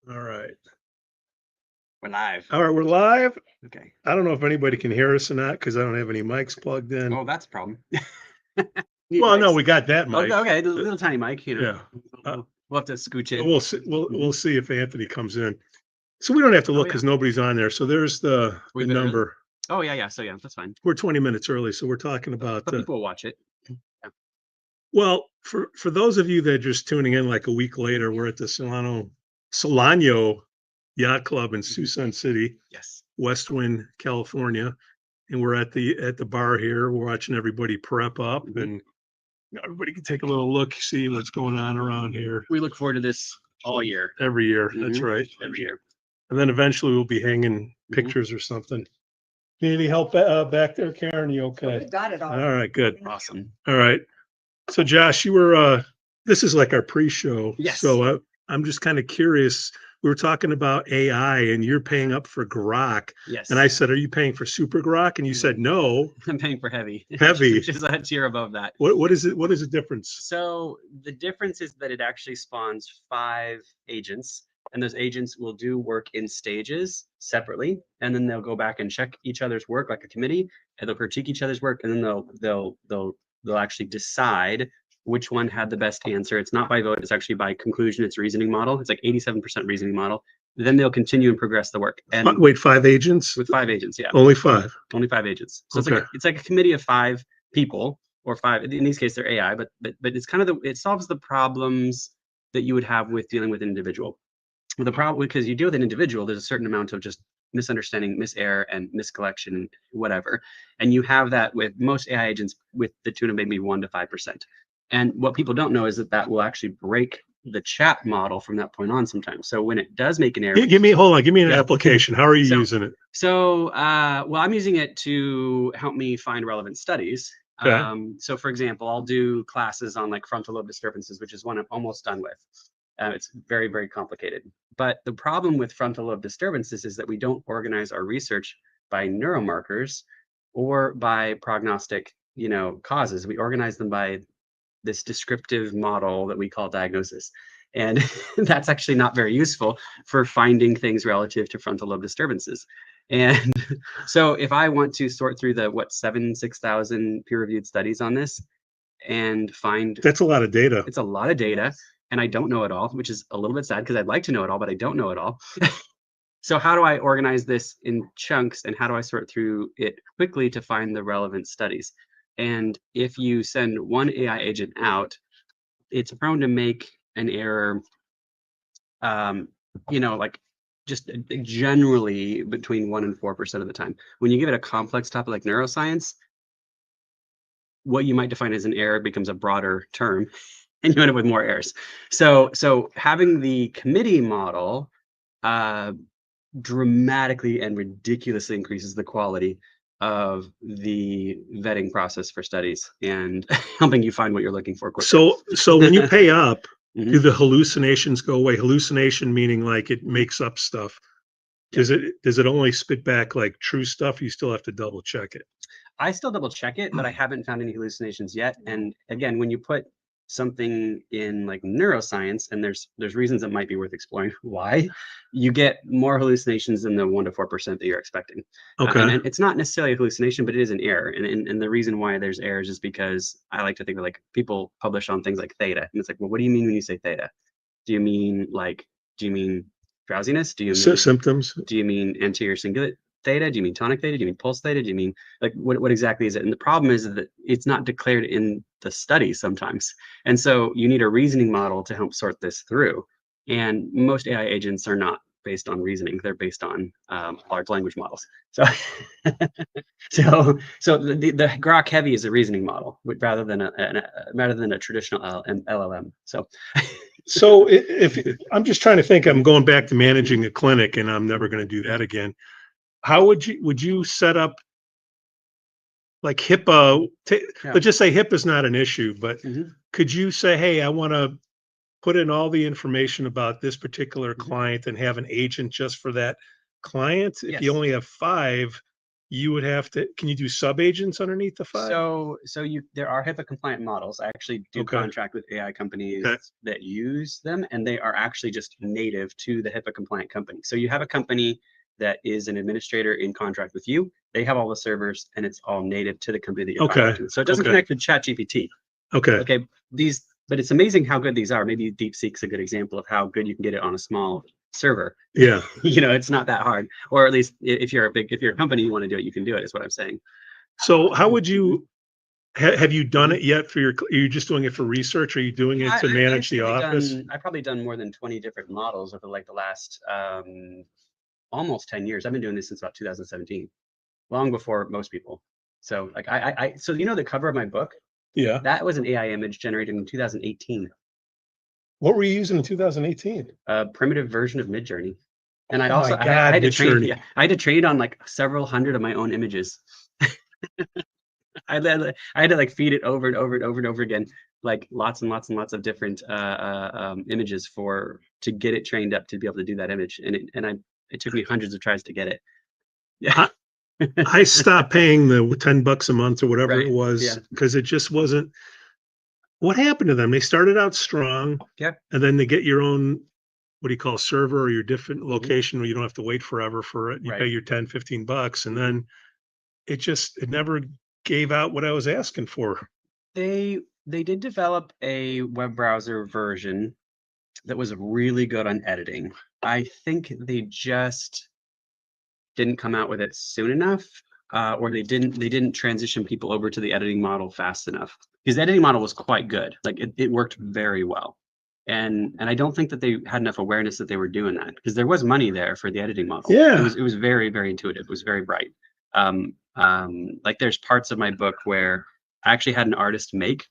All right. We're live. All right, we're live. Okay. I don't know if anybody can hear us or not because I don't have any mics plugged in. Oh, that's a problem. Well, no, we got that Oh, mic. okay, the little tiny mic, Yeah. We'll have to scooch in. We'll see. We'll see if Anthony comes in. So we don't have to look yeah. because nobody's on there. So there's the We've been early? number. Oh, yeah. So, yeah, that's fine. We're 20 minutes early, so we're talking about. But people will watch it. Well, for those of you that are just tuning in like a week later, we're at the Solano Yacht Club in Tucson City, Yes. West Wind, California, and we're at the bar here. We're watching everybody prep up, and everybody can take a little look, see what's going on around here. We look forward to this all year. Every year, that's right. Every year. And then eventually we'll be hanging pictures or something. Need any help back there, Karen? You okay? Got it all. All right, good. Awesome. All right. So Josh, you were this is like our pre-show. Yes. So I'm just kind of curious. We were talking about AI and you're paying up for Grok. Yes. And I said, are you paying for Super Grok? And you said no. I'm paying for Heavy. Heavy. Which is a tier above that. What is it? What is the difference? So the difference is that it actually spawns 5 agents, and those agents will do work in stages separately, and then they'll go back and check each other's work like a committee, and they'll critique each other's work, and then they'll actually decide which one had the best answer. It's not by vote, it's actually by conclusion. It's reasoning model. It's like 87% reasoning model. Then they'll continue and progress the work. And wait, 5 agents? with 5 agents, yeah. Only 5. Only 5 agents. So Okay. it's like a committee of 5 people, or 5. In these cases, they're AI, but it's kind of it solves the problems that you would have with dealing with an individual. Well, the problem, because you deal with an individual, there's a certain amount of just misunderstanding, miserror, and miscollection, whatever. And you have that with most AI agents with the tune of maybe 1 to 5%. And what people don't know is that will actually break the chat model from that point on sometimes. So when it does make an error, Give me an application. How are you using it? So, well, I'm using it to help me find relevant studies. Okay. So for example, I'll do classes on like frontal lobe disturbances, which is one I'm almost done with. It's very, very complicated. But the problem with frontal lobe disturbances is that we don't organize our research by neuromarkers or by prognostic, causes. We organize them by this descriptive model that we call diagnosis. And that's actually not very useful for finding things relative to frontal lobe disturbances. And so if I want to sort through the 6,000 peer-reviewed studies on this and find, that's a lot of data. It's a lot of data, and I don't know it all, which is a little bit sad because I'd like to know it all, but I don't know it all. So how do I organize this in chunks, and how do I sort through it quickly to find the relevant studies? And if you send one AI agent out, it's prone to make an error, like just generally between 1 and 4% of the time. When you give it a complex topic like neuroscience, what you might define as an error becomes a broader term, and you end up with more errors. So having the committee model dramatically and ridiculously increases the quality of the vetting process for studies and helping you find what you're looking for quickly. So when you pay up, do the hallucinations go away? Hallucination meaning like it makes up stuff. Does it only spit back like true stuff? You still have to double check it. I still double check it, but I haven't found any hallucinations yet. And again, when you put something in like neuroscience, and there's reasons that might be worth exploring why, you get more hallucinations than the 1 to 4% that you're expecting. Okay. And it's not necessarily a hallucination, but it is an error. And the reason why there's errors is because I like to think that like people publish on things like theta, and it's like, well, what do you mean when you say theta? Do you mean drowsiness? Do you mean symptoms? Do you mean anterior cingulate theta? Do you mean tonic theta? Do you mean pulse theta? Do you mean like what exactly is it? And the problem is that it's not declared in the study sometimes. And so you need a reasoning model to help sort this through. And most AI agents are not based on reasoning. They're based on large language models. So so the Grok Heavy is a reasoning model rather than a traditional LLM. So if I'm just trying to think, I'm going back to managing a clinic, and I'm never going to do that again. How would you set up like HIPAA? Let's just say HIPAA is not an issue, but could you say, hey, I want to put in all the information about this particular client and have an agent just for that client? If you only have 5, you would have to, can you do sub-agents underneath the 5? So there are HIPAA compliant models. I actually do Okay. contract with AI companies Okay. that use them, and they are actually just native to the HIPAA compliant company. So you have a company that is an administrator in contract with you. They have all the servers, and it's all native to the company that you're Okay. contracting with. So it doesn't Okay. connect with ChatGPT. Okay. Okay. But it's amazing how good these are. Maybe DeepSeek's a good example of how good you can get it on a small server. Yeah. It's not that hard. Or at least if you're a company, you want to do it, you can do it, is what I'm saying. So how would you, have you done it yet for are you just doing it for research? Or are you doing it to manage the office? I've probably done more than 20 different models over like the last almost 10 years. I've been doing this since about 2017, long before most people. So like so the cover of my book, Yeah. that was an AI image generated in 2018. What were you using in 2018? A primitive version of Midjourney. And I Oh also my God, I had to train. Midjourney. Yeah, I had to train on like several hundred of my own images. I had to like feed it over and over and over and over again, like lots and lots and lots of different images to get it trained up to be able to do that image. And it took me hundreds of tries to get it. Yeah. I stopped paying the $10 a month or whatever it was Yeah. because it just wasn't. What happened to them? They started out strong. Yeah. And then they get your own, what do you call, server or your different location where you don't have to wait forever for it. You pay your $10-15 and then it never gave out what I was asking for. They did develop a web browser version that was really good on editing. I think they just didn't come out with it soon enough, or they didn't transition people over to the editing model fast enough, because the editing model was quite good. Like it worked very well. And I don't think that they had enough awareness that they were doing that, because there was money there for the editing model. Yeah. It was very, very intuitive. It was very bright. Like there's parts of my book where I actually had an artist make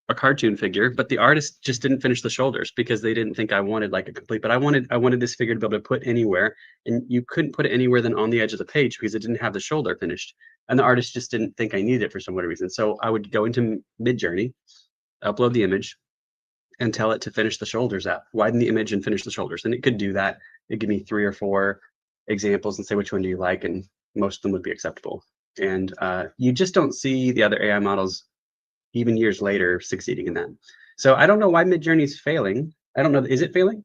a cartoon figure, but the artist just didn't finish the shoulders because they didn't think I wanted like a complete, but I wanted this figure to be able to put anywhere, and you couldn't put it anywhere than on the edge of the page because it didn't have the shoulder finished. And the artist just didn't think I needed it for some weird reason. So I would go into Midjourney, upload the image, and tell it to finish the shoulders out, widen the image and finish the shoulders. And it could do that. It'd give me 3 or 4 examples and say, which one do you like? And most of them would be acceptable. And you just don't see the other AI models even years later succeeding in that. So I don't know why Midjourney is failing. I don't know. Is it failing?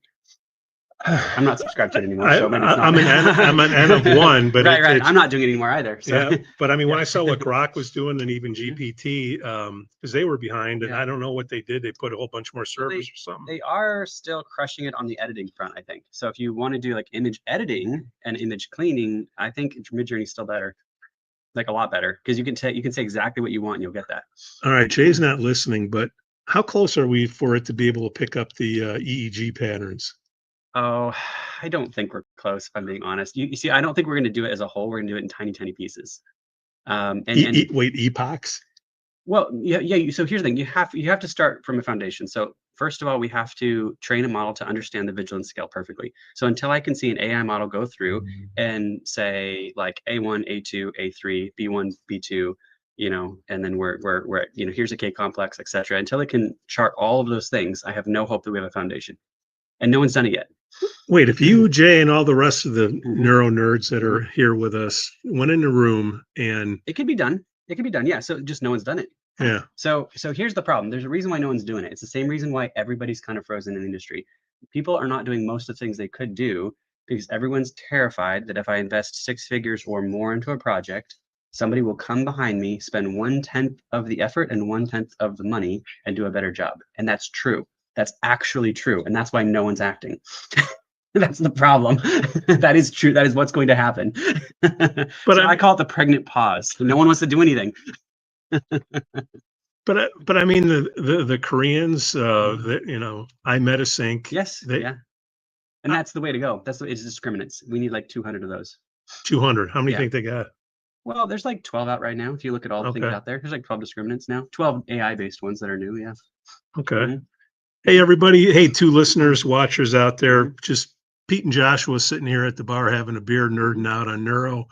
I'm not subscribed to it anymore. So maybe it's not. I'm an N of one, but right. I'm not doing it anymore either. So. Yeah, but I mean, when I saw what Grok was doing and even GPT, because they were behind, and I don't know what they did. They put a whole bunch more servers or something. They are still crushing it on the editing front, I think. So if you want to do like image editing and image cleaning, I think Midjourney is still better. Like a lot better, because you can say exactly what you want and you'll get that. All right, Jay's not listening, but how close are we for it to be able to pick up the EEG patterns? Oh, I don't think we're close, if I'm being honest. You see, I don't think we're going to do it as a whole. We're going to do it in tiny, tiny pieces. Wait, epochs? Well, yeah. So here's the thing: you have to start from a foundation. So first of all, we have to train a model to understand the vigilance scale perfectly. So until I can see an AI model go through and say like A1, A2, A3, B1, B2, and then we're here's a K complex, etc. Until it can chart all of those things, I have no hope that we have a foundation, and no one's done it yet. Wait, if you, Jay, and all the rest of the neuro nerds that are here with us went in the room and it could be done. It could be done, yeah. So just no one's done it. Yeah. So here's the problem. There's a reason why no one's doing it. It's the same reason why everybody's kind of frozen in the industry. People are not doing most of the things they could do because everyone's terrified that if I invest 6 figures or more into a project, somebody will come behind me, spend 1/10 of the effort and 1/10 of the money and do a better job. And that's true. That's actually true. And that's why no one's acting. That's the problem. That is true. That is what's going to happen. But I call it the pregnant pause. No one wants to do anything. But I mean the Koreans, iMedisync. Yes. Yeah. And that's the way to go. It's discriminants. We need like 200 of those. 200. How many think they got? Well, there's like 12 out right now. If you look at all the things out there, there's like 12 discriminants now. 12 AI based ones that are new. Yeah. Okay. Hey everybody. Hey, 2 listeners, watchers out there. Just Pete and Joshua sitting here at the bar having a beer, nerding out on neuro.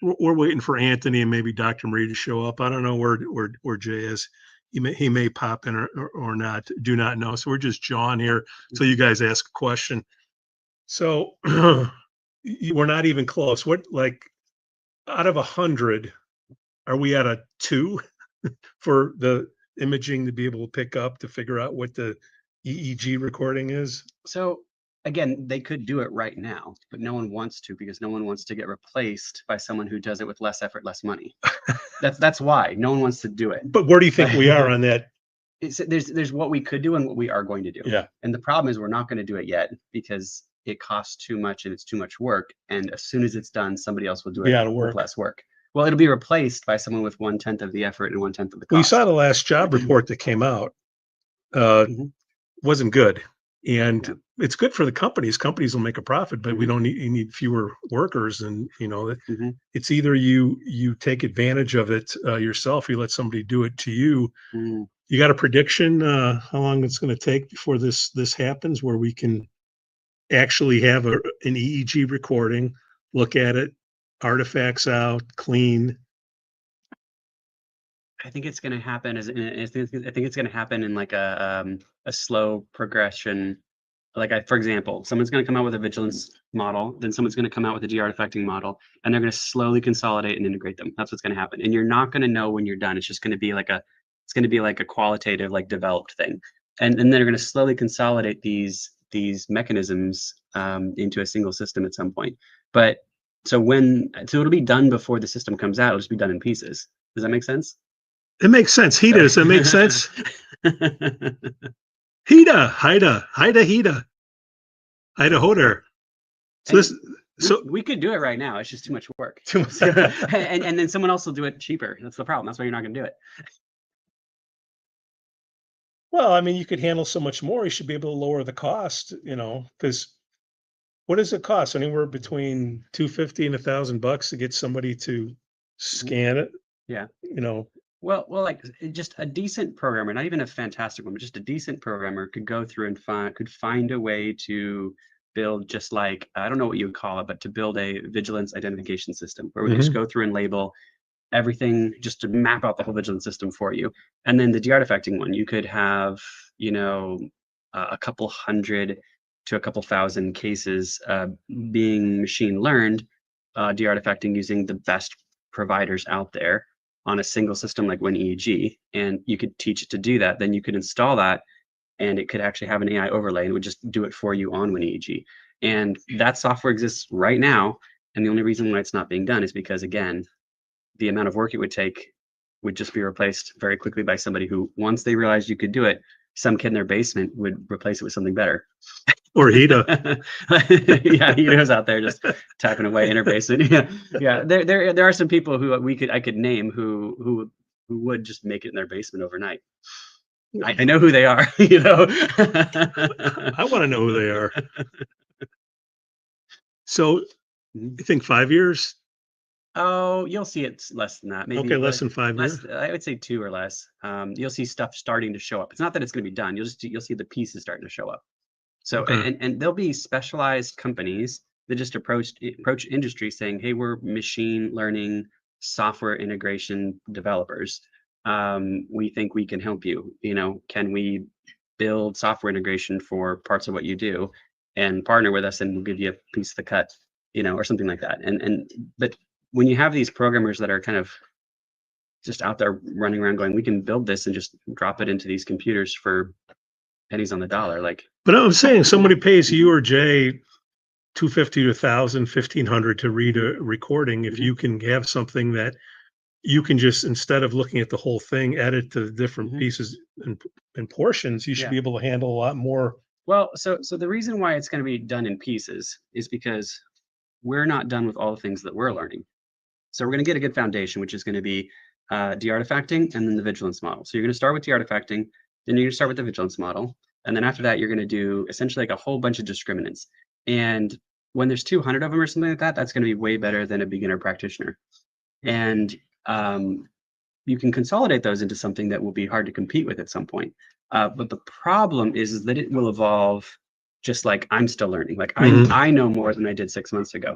We're waiting for Anthony and maybe Dr. Marie to show up. I don't know where Jay is. He may pop in or not. Do not know. So we're just jawing here until you guys ask a question. So we're not even close. out of 100, are we at a 2 for the imaging to be able to pick up to figure out what the EEG recording is? So again, they could do it right now, but no one wants to, because no one wants to get replaced by someone who does it with less effort, less money. That's why no one wants to do it. But where do you think we are on that? There's what we could do and what we are going to do. Yeah. And the problem is we're not going to do it yet because it costs too much and it's too much work. And as soon as it's done, somebody else will do it with less work. Well, it'll be replaced by someone with 1/10 of the effort and 1/10 of the cost. We saw the last job report that came out. Wasn't good. And it's good for the companies. Companies will make a profit, but we don't need, you need fewer workers. And, you know, it's either you take advantage of it yourself, you let somebody do it to you. You got a prediction how long it's going to take before this happens, where we can actually have an EEG recording, look at it, artifacts out, clean? I think it's going to happen I think it's going to happen in like a slow progression. Like for example, someone's going to come out with a vigilance model, then someone's going to come out with a de-artifacting model, and they're going to slowly consolidate and integrate them. That's what's going to happen. And you're not going to know when you're done. It's just going to be like a qualitative, like developed thing. And then they're going to slowly consolidate these mechanisms into a single system at some point. But so it'll be done before the system comes out. It'll just be done in pieces. Does that make sense? It makes sense. Hida, does that make sense? Hida, Hida. Hoder. So we could do it right now. It's just too much work. and then someone else will do it cheaper. That's the problem. That's why you're not going to do it. Well, I mean, you could handle so much more. You should be able to lower the cost, you know, because what does it cost? Anywhere between $250 and $1,000 to get somebody to scan it. Yeah. You know. Well, like just a decent programmer, not even a fantastic one, but just a decent programmer could go through and could find a way to build, just like, I don't know what you would call it, but to build a vigilance identification system where we can just go through and label everything, just to map out the whole vigilance system for you. And then the de-artifacting one, you could have, you know, a couple hundred to a couple thousand cases being machine learned, de-artifacting using the best providers out there on a single system like WinEEG, and you could teach it to do that. Then you could install that, and it could actually have an AI overlay and would just do it for you on WinEEG. And that software exists right now, and the only reason why it's not being done is because, again, the amount of work it would take would just be replaced very quickly by somebody who, once they realized you could do it, some kid in their basement would replace it with something better. Or Hida. Yeah, Hida's out there just tapping away in her basement. Yeah. There are some people who I could name who would just make it in their basement overnight. I know who they are. You know. I want to know who they are. So, you think 5 years? Oh, you'll see it's less than that. Maybe okay, less than 5 years. I would say 2 or less. You'll see stuff starting to show up. It's not that it's going to be done. You'll see the pieces starting to show up. So and there'll be specialized companies that just approach industry saying, hey, we're machine learning software integration developers. We think we can help you. You know, can we build software integration for parts of what you do and partner with us, and we'll give you a piece of the cut, you know, or something like that. But when you have these programmers that are kind of just out there running around going, we can build this and just drop it into these computers for pennies on the dollar. Like, but I'm saying somebody pays you or Jay $250 to $1,000, $1,500 to read a recording. If you can have something that you can just, instead of looking at the whole thing, edit the different pieces and portions, you should be able to handle a lot more. Well, so the reason why it's going to be done in pieces is because we're not done with all the things that we're learning. So we're going to get a good foundation, which is going to be de-artifacting and then the vigilance model. So you're going to start with de-artifacting, then you're going to start with the vigilance model. And then after that, you're going to do essentially like a whole bunch of discriminants. And when there's 200 of them or something like that, that's going to be way better than a beginner practitioner. And you can consolidate those into something that will be hard to compete with at some point. But the problem is that it will evolve just like I'm still learning. Like I know more than I did 6 months ago.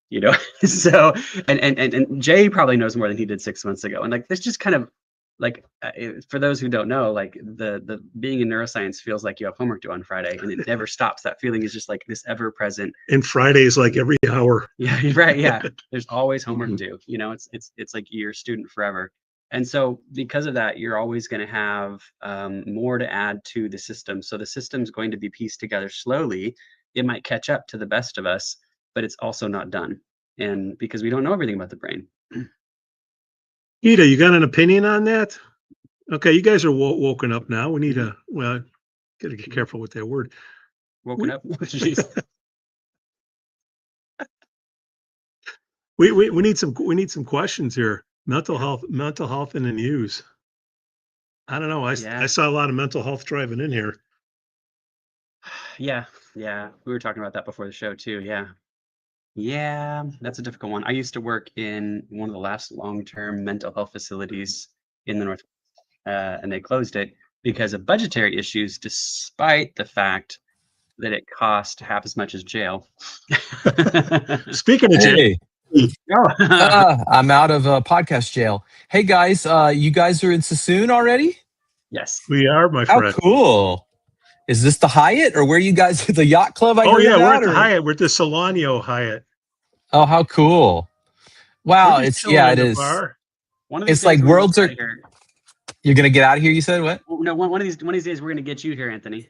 You know, so and Jay probably knows more than he did 6 months ago. And like, there's just kind of for those who don't know, like the being in neuroscience feels like you have homework due on Friday, and it never stops. That feeling is just like this ever present. And Friday is like every hour. Yeah, right. Yeah, there's always homework due. It's like you're a student forever. And so because of that, you're always going to have more to add to the system. So the system's going to be pieced together slowly. It might catch up to the best of us, but it's also not done. And because we don't know everything about the brain. Ida, you got an opinion on that? Okay, you guys are woken up now. We need got to get careful with that word. Woken up? Jeez. We need some questions here. Mental health in the news. I don't know. I saw a lot of mental health driving in here. Yeah. We were talking about that before the show too. Yeah, that's a difficult one. I used to work in one of the last long-term mental health facilities in the Northwest, and they closed it because of budgetary issues, despite the fact that it cost half as much as jail. Speaking of jail. I'm out of podcast jail. Hey guys, you guys are in Sassoon already? Yes, we are, my friend. How cool! Is this the Hyatt, or where you guys? The yacht club? We're at the Hyatt. We're at the Solano Hyatt. Oh, how cool! Wow, it is. Bar. It's like worlds are. You're gonna get out of here. You said what? No, one of these days we're gonna get you here, Anthony.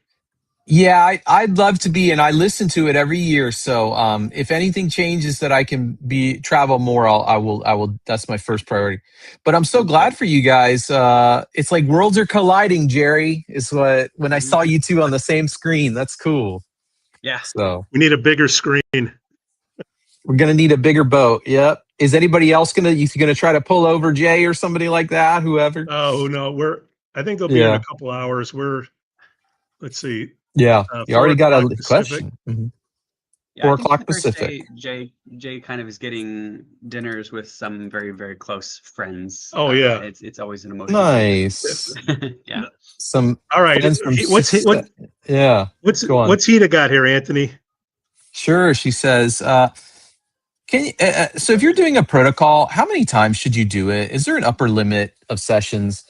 Yeah, I'd love to be, and I listen to it every year. So if anything changes that I can travel more, I will. That's my first priority. But I'm so glad for you guys. It's like worlds are colliding, Jerry. Is when I saw you two on the same screen. That's cool. Yeah. So we need a bigger screen. We're gonna need a bigger boat. Yep. Is anybody else gonna try to pull over Jay or somebody like that? Whoever. Oh no, I think they'll be in a couple hours. Let's see. Yeah, you already got a question. Mm-hmm. 4 o'clock Pacific. Jay kind of is getting dinners with some very, very close friends. Oh yeah, it's always an emotional. Nice. Yeah. All right. What's Hita got here, Anthony? Sure. She says, "Can you, so if you're doing a protocol, how many times should you do it? Is there an upper limit of sessions?"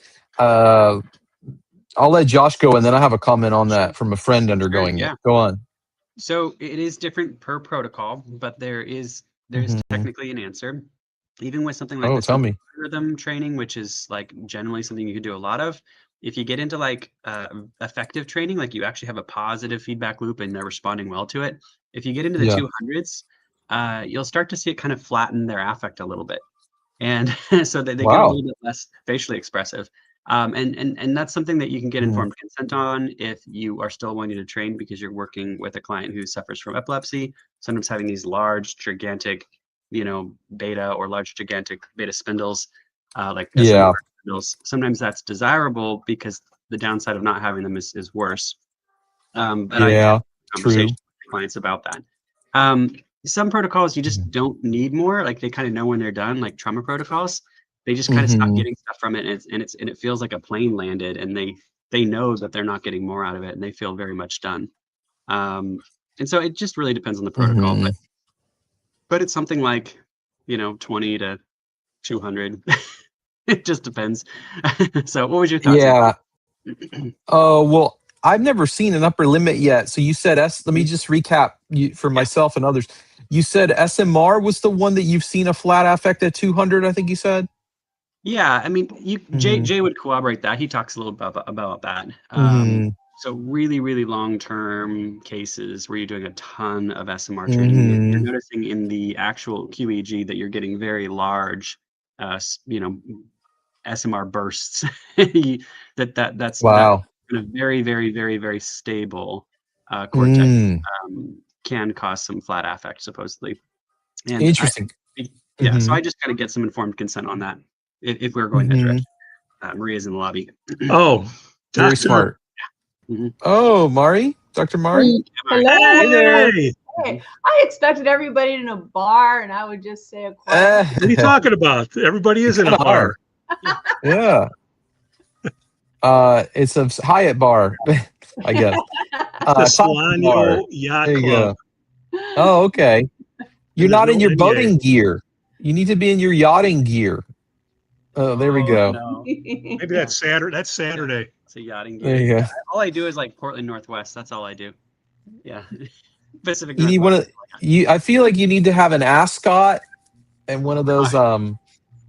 I'll let Josh go, and then I have a comment on that from a friend undergoing it. Go on. So it is different per protocol, but there is technically an answer. Even with something like tell me. rhythm training, which is like generally something you can do a lot of. If you get into like effective training, like you actually have a positive feedback loop and they're responding well to it. If you get into the 200s, you'll start to see it kind of flatten their affect a little bit, and so they get a little bit less facially expressive. And that's something that you can get informed consent on if you are still wanting to train because you're working with a client who suffers from epilepsy. Sometimes having these large, gigantic, beta or large, gigantic beta spindles, like spindles, sometimes that's desirable because the downside of not having them is worse. But I have conversations with clients about that. Some protocols you just don't need more, like they kind of know when they're done, like trauma protocols. They just kind of stop getting stuff from it, and it feels like a plane landed, and they know that they're not getting more out of it, and they feel very much done. And so it just really depends on the protocol, but it's something like 20 to 200. It just depends. So what was your thoughts? Yeah. Oh well, I've never seen an upper limit yet. So you said let me just recap for myself and others. You said SMR was the one that you've seen a flat affect at 200. I think you said. Yeah, I mean, Jay would corroborate that. He talks a little about that. So really, really long-term cases where you're doing a ton of SMR training, you're noticing in the actual QEEG that you're getting very large, SMR bursts. That's wow. Kind of very, very, very, very stable cortex can cause some flat affect, supposedly. And interesting. So I just kind of get some informed consent on that. If we're going that direction. Maria's in the lobby. Oh, very smart. Oh, Mari? Dr. Mari? Hello. Hey there. Hey, I expected everybody in a bar, and I would just say a quiet. What are you talking about? Everybody is in a bar. Yeah. It's a Hyatt bar, I guess. The Solano Yacht Club. Oh, okay. You're not in your boating gear. You need to be in your yachting gear. Oh, there we Oh, go. no. Maybe that's Saturday. That's Saturday. It's a yachting There gig. you go. All I do is like Portland Northwest. That's all I do. Yeah. Pacific You need Northwest. I feel like you need to have an ascot and one of those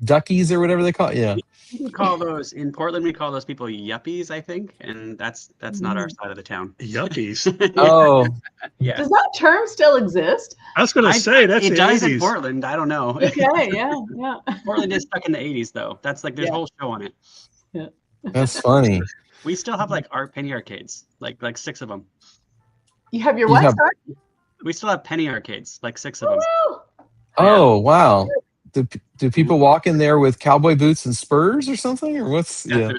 duckies or whatever they call it. Yeah. We call those in Portland. We call those people yuppies, I think, and that's not our side of the town. Yuppies. Oh, Yeah. Does that term still exist? I was going to say that's it the does 80s. in Portland. I don't know. Okay, yeah. Portland is stuck in the 80s though. That's like there's a Yeah. whole show on it. that's funny. We still have like penny arcades, like 6 of them. You have your You what? have- Sorry? We still have penny arcades, like 6 of them. Woo! Oh, wow. Do people walk in there with cowboy boots and spurs or something, or what's? Yeah.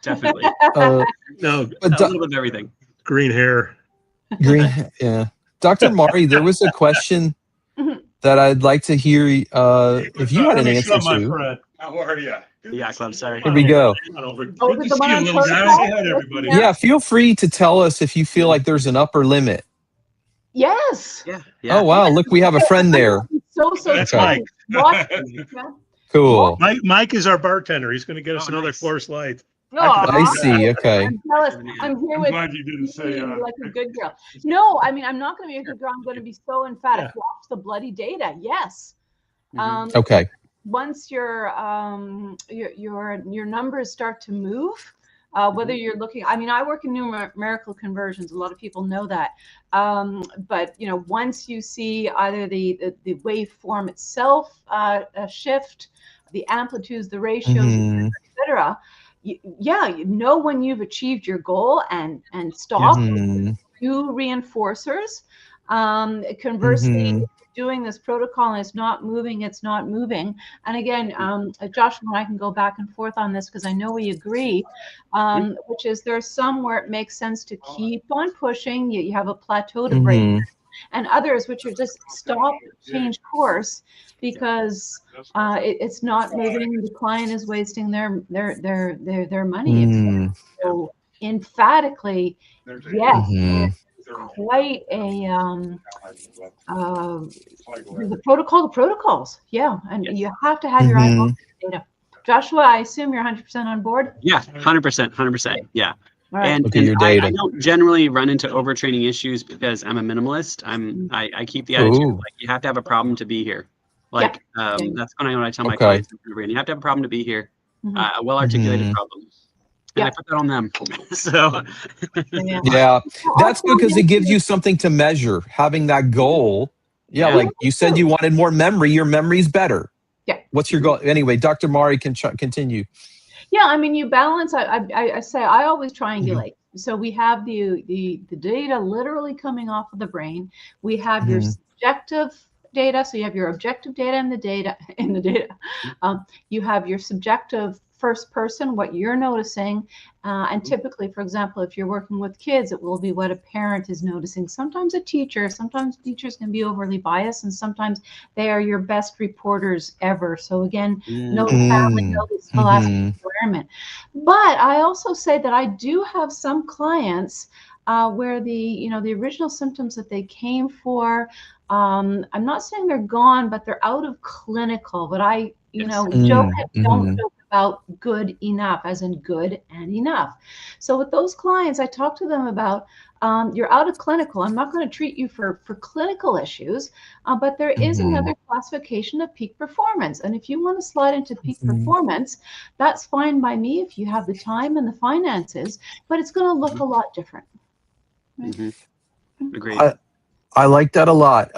Definitely. No, But A little bit of everything. green hair. Green, yeah. Dr. Mari, there was a question that I'd like to hear if you had an answer to. How are you? Yeah, Club. Sorry. Here we go. Oh, is it the one on little guy. protocol? Say hi to everybody. Yeah, feel free to tell us if you feel like there's an upper limit. Yes. Yeah. Yeah. Oh, wow. Look, we have a friend there. So That's excited. Watch- Cool. Mike is our bartender. He's going to get us Oh, another nice. Coors Light. Aw. I see. Okay. I'm jealous. I'm here with glad you didn't say, you like a good girl. No, I mean I'm not going to be a good girl. I'm going to be so emphatic. Yeah. Watch the bloody data. Yes. Mhm. Okay. Once your numbers start to move, whether you're looking, I mean, I work in numerical conversions. A lot of people know that. But once you see either the waveform itself shift, the amplitudes, the ratios, Mhm. etc. You know when you've achieved your goal and stop. Mhm. Do reinforcers. Conversely, Mhm. doing this protocol and it's not moving. And again, Joshua and I can go back and forth on this because I know we agree, which is there's some where it makes sense to keep on pushing. You have a plateau to break, Mhm. and others which are just stop, change course because it's not moving. The client is wasting their money. Mhm. So emphatically, yes. Mhm. Quite a the protocols, yeah, and Yes. you have to have your eye Mhm. on data. Joshua, I assume you're 100% on board. Yeah, 100%. Yeah. All right. And, Look at your I data. don't generally run into overtraining issues because I'm a minimalist. I keep the attitude Ooh. like you have to have a problem to be here. Like that's when I tell my Okay. clients, you have to have a problem to be here. Mhm. A well-articulated Mhm. problem. And Yeah. I put that on them. So Yeah. Yeah, that's Also, good because it gives you something to measure. Having that goal. Yeah, Yeah. like you said, you wanted more memory. Your memory's better. Yeah. What's your goal? Anyway, Dr. Mari can continue. Yeah, I mean, you balance. I say I always triangulate. So we have the data literally coming off of the brain. We have your subjective data. So you have your objective data and the data you have your subjective first person, what you're noticing. And typically, for example, if you're working with kids, it will be what a parent is noticing. Sometimes a teacher, sometimes teachers can be overly biased, and sometimes they are your best reporters ever. So again, know the family, know the scholastic environment. But I also say that I do have some clients where the original symptoms that they came for, I'm not saying they're gone, but they're out of clinical. But I, don't joke about good enough, as in good and enough. So with those clients, I talk to them about you're out of clinical. I'm not going to treat you for clinical issues, but there is another classification of peak performance. And if you want to slide into peak performance, that's fine by me if you have the time and the finances, but it's going to look a lot different. agreed. I like that a lot.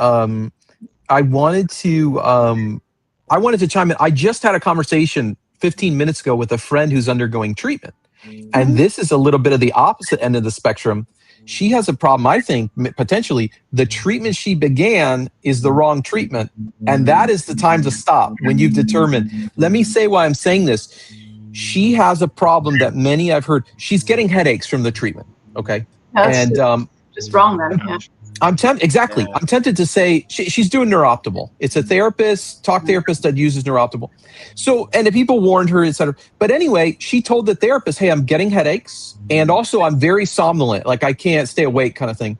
I wanted to chime in. I just had a conversation 15 minutes ago with a friend who's undergoing treatment. And this is a little bit of the opposite end of the spectrum. She has a problem, I think, potentially. The treatment she began is the wrong treatment. And that is the time to stop when you've determined. Let me say why I'm saying this. She has a problem that many I've heard. She's getting headaches from the treatment. Okay. That's And just wrong then. Yeah. I'm tempted to say she's doing Neuroptimal. It's a talk therapist that uses Neuroptimal. So, and the people warned her, etc. But anyway, she told the therapist, "Hey, I'm getting headaches, and also I'm very somnolent, like I can't stay awake, kind of thing."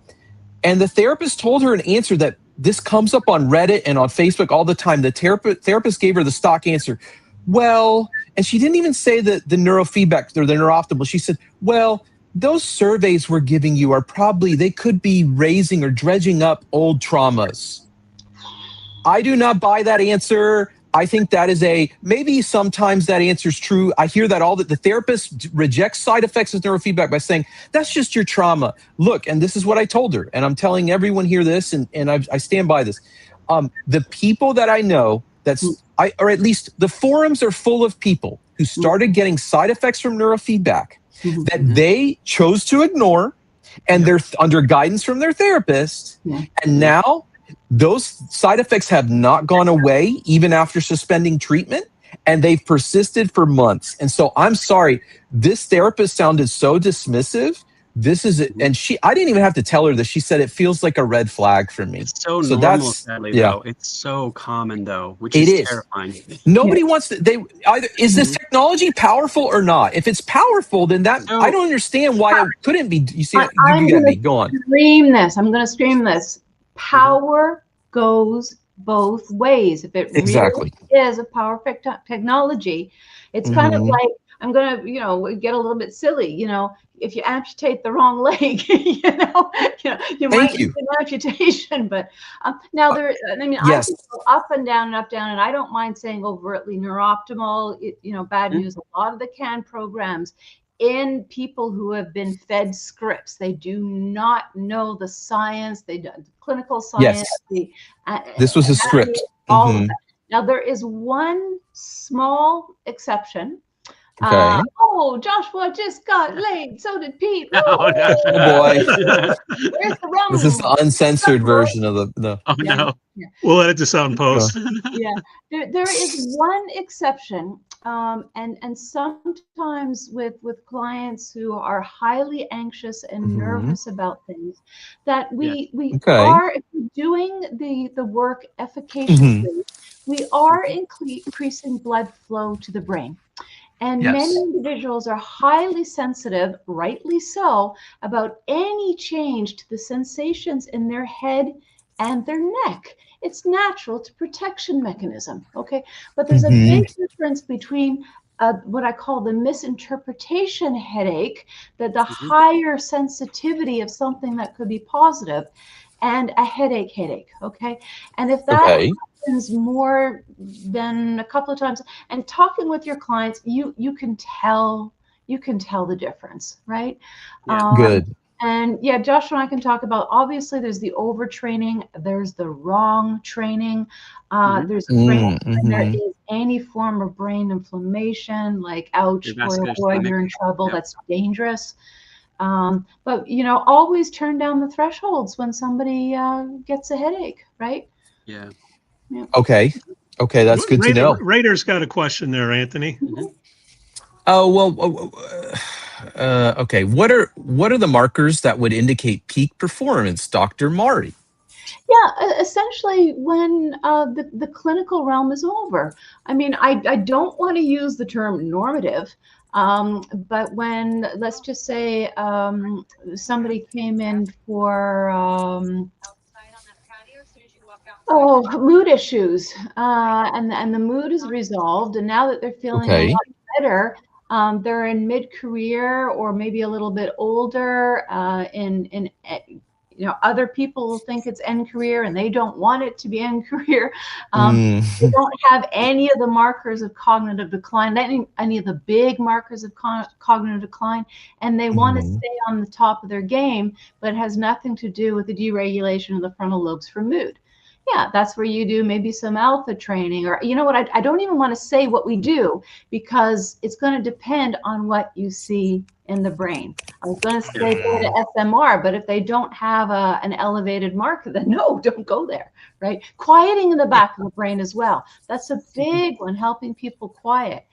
And the therapist told her an answer that this comes up on Reddit and on Facebook all the time. The therapist gave her the stock answer. Well, And she didn't even say the neurofeedback or the neurooptimal. She said, well, those surveys we're giving you are probably, they could be raising or dredging up old traumas. I do not buy that answer. I think that is maybe sometimes that answer is true. I hear that the therapist rejects side effects of neurofeedback by saying, that's just your trauma. Look, and this is what I told her, and I'm telling everyone here this, and I stand by this. The people that I know, or at least the forums are full of people who started getting side effects from neurofeedback that they chose to ignore, and they're under guidance from their therapist, and now those side effects have not gone away even after suspending treatment, and they've persisted for months. And so I'm sorry, this therapist sounded so dismissive. This is it. And I didn't even have to tell her this. She said it feels like a red flag for me. It's so normal, sadly, though. It's so common, though, which is terrifying. Nobody wants to. Is this technology powerful or not? If it's powerful, then I don't understand why it couldn't be. You see, you get me. Go on. I'm going to scream this. Power goes both ways. If it really is a powerful technology, it's kind of like, I'm going to, get a little bit silly, if you amputate the wrong leg, you might get an amputation, but now I can go up and down, and I don't mind saying overtly neurooptimal, bad news. A lot of the CAN programs in people who have been fed scripts, they do not know the science, the clinical science. This was a script. All of that. Now there is one small exception. Joshua just got laid. So did Pete. Oh boy. Where's the Ramos? This is the uncensored version of the. Oh no. We'll edit this out in post. There is one exception, and sometimes with clients who are highly anxious and nervous about things, that we are, if we're doing the work efficaciously, we are increasing blood flow to the brain. And many individuals are highly sensitive, rightly so, about any change to the sensations in their head and their neck. It's natural, it's a protection mechanism, okay? But there's a big difference between what I call the misinterpretation headache, that the higher sensitivity of something that could be positive, and a headache, okay? And if that happens more than a couple of times, and talking with your clients, you can tell the difference, right? Good. And Josh and I can talk about, obviously there's the overtraining, there's the wrong training, there's brain, when there is any form of brain inflammation, like ouch, boy, you're in trouble, that's dangerous. But always turn down the thresholds when somebody gets a headache, right? Okay, that's good to know. Raider's got a question there, Anthony. Oh well, okay. What are the markers that would indicate peak performance, Dr. Mari? Essentially when the clinical realm is over. I mean, I don't want to use the term normative, but when, let's just say, somebody came in for mood issues, and the mood is resolved, and now that they're feeling a lot better, they're in mid-career or maybe a little bit older, other people will think it's end career and they don't want it to be end career. They don't have any of the markers of cognitive decline, any of the big markers of cognitive decline, and they want to stay on the top of their game, but it has nothing to do with the deregulation of the frontal lobes for mood. That's where you do maybe some alpha training, or you know what, I don't even want to say what we do, because it's going to depend on what you see in the brain. I was going to say go to SMR, but if they don't have an elevated marker, then no, don't go there, right? Quieting in the back of the brain as well. That's a big one, helping people quiet.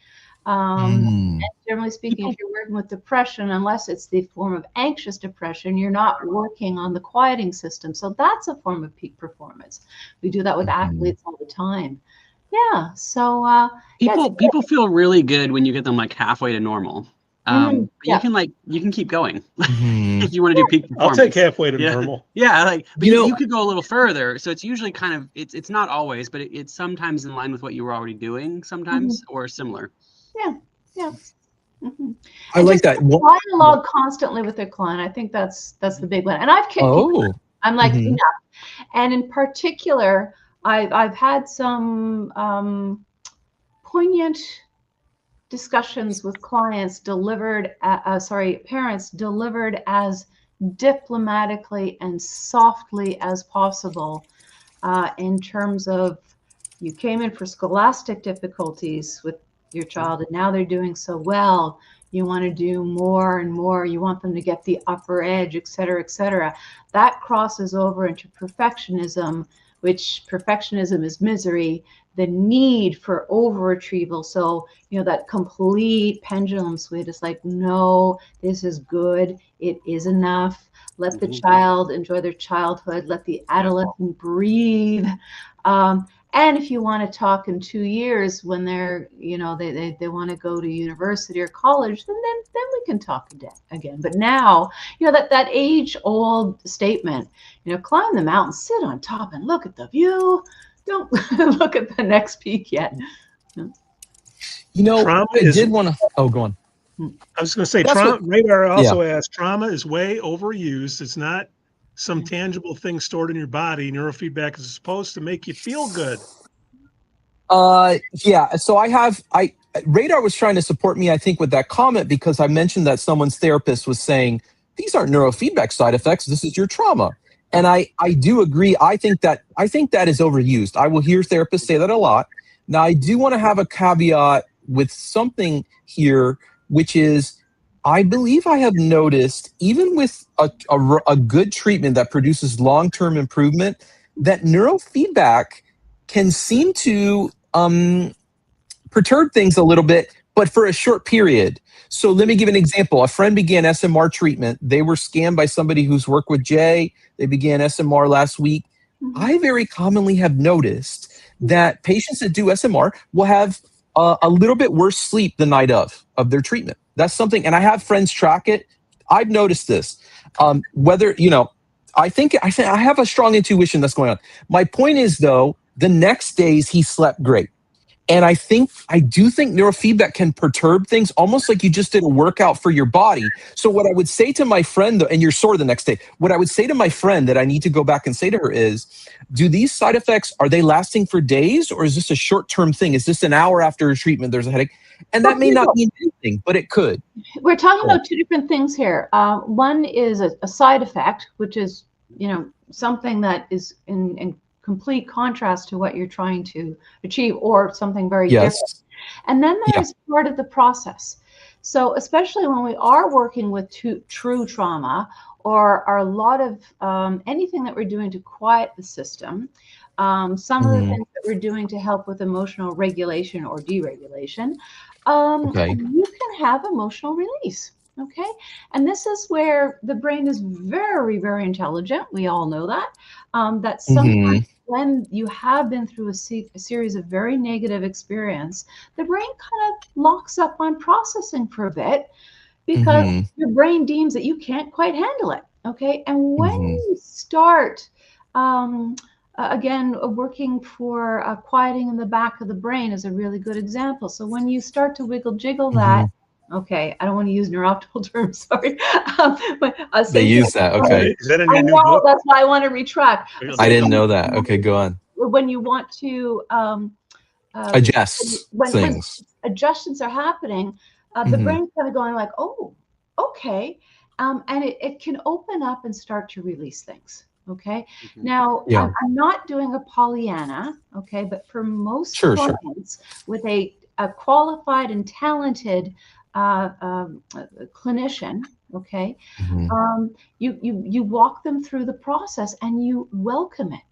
And generally speaking, if you're working with depression, unless it's the form of anxious depression, you're not working on the quieting system. So that's a form of peak performance. We do that with athletes all the time. So people feel really good when you get them like halfway to normal. You can keep going if you want to do peak performance. I'll take halfway to normal. But you could go a little further. So it's usually kind of, it's not always, but it's sometimes in line with what you were already doing sometimes, or similar. Yeah. Yeah. Mhm. I And like just that. dialogue constantly with their client. I think that's the big one. And I've kicked people. Oh. I'm like, Mhm. enough. And in particular, I've had some poignant discussions with clients delivered, parents delivered as diplomatically and softly as possible, in terms of, you came in for scholastic difficulties with your child and now they're doing so well. You want to do more and more. You want them to get the upper edge, et cetera, et cetera. That crosses over into perfectionism, which perfectionism is misery, the need for overretrieval. So, that complete pendulum swing is like, no, this is good. It is enough. Let the child enjoy their childhood. Let the adolescent breathe. And if you want to talk in 2 years when they're, they want to go to university or college, then we can talk again. But now, that age-old statement, climb the mountain, sit on top and look at the view. Don't look at the next peak yet. Trauma I is- did want to. Oh, go on. I was going to say, That's trauma. Radar also Yeah. asks, trauma is way overused. It's not some tangible thing stored in your body. Neurofeedback is supposed to make you feel good. Yeah. So Radar was trying to support me, I think, with that comment, because I mentioned that someone's therapist was saying, these aren't neurofeedback side effects. This is your trauma. And I do agree. I think that is overused. I will hear therapists say that a lot. Now, I do want to have a caveat with something here, which is, I believe I have noticed, even with a good treatment that produces long-term improvement, that neurofeedback can seem to perturb things a little bit, but for a short period. So let me give an example. A friend began SMR treatment. They were scanned by somebody who's worked with Jay. They began SMR last week. I very commonly have noticed that patients that do SMR will have a little bit worse sleep the night of their treatment. That's something, and I have friends track it. I've noticed this. I think I have a strong intuition that's going on. My point is, though, the next days he slept great. And I do think neurofeedback can perturb things, almost like you just did a workout for your body. So what I would say to my friend, and you're sore the next day, what I would say to my friend that I need to go back and say to her is, do these side effects, are they lasting for days, or is this a short-term thing? Is this an hour after a treatment, there's a headache? And that may not mean anything, but it could. We're talking about two different things here. One is a side effect, which is, something that is in complete contrast to what you're trying to achieve, or something very different. And then there's part of the process. So especially when we are working with true trauma, or a lot of anything that we're doing to quiet the system, some of the things that we're doing to help with emotional regulation or deregulation, you can have emotional release. Okay. And this is where the brain is very, very intelligent. We all know that. That sometimes when you have been through a series of very negative experience, the brain kind of locks up on processing for a bit, because your brain deems that you can't quite handle it. Okay. And when you start, again, working for quieting in the back of the brain is a really good example. So when you start to wiggle jiggle that, okay, I don't want to use neurooptimal terms, sorry. But they use that, okay. Is that in your new book? That's why I want to retract. I didn't know that. Okay, go on. When you want to adjust when adjustments are happening, the brain's kind of going like, oh, okay. And it can open up and start to release things. Okay. Now, I'm not doing a Pollyanna, okay, but for most clients with a qualified and talented clinician, okay, you walk them through the process and you welcome it,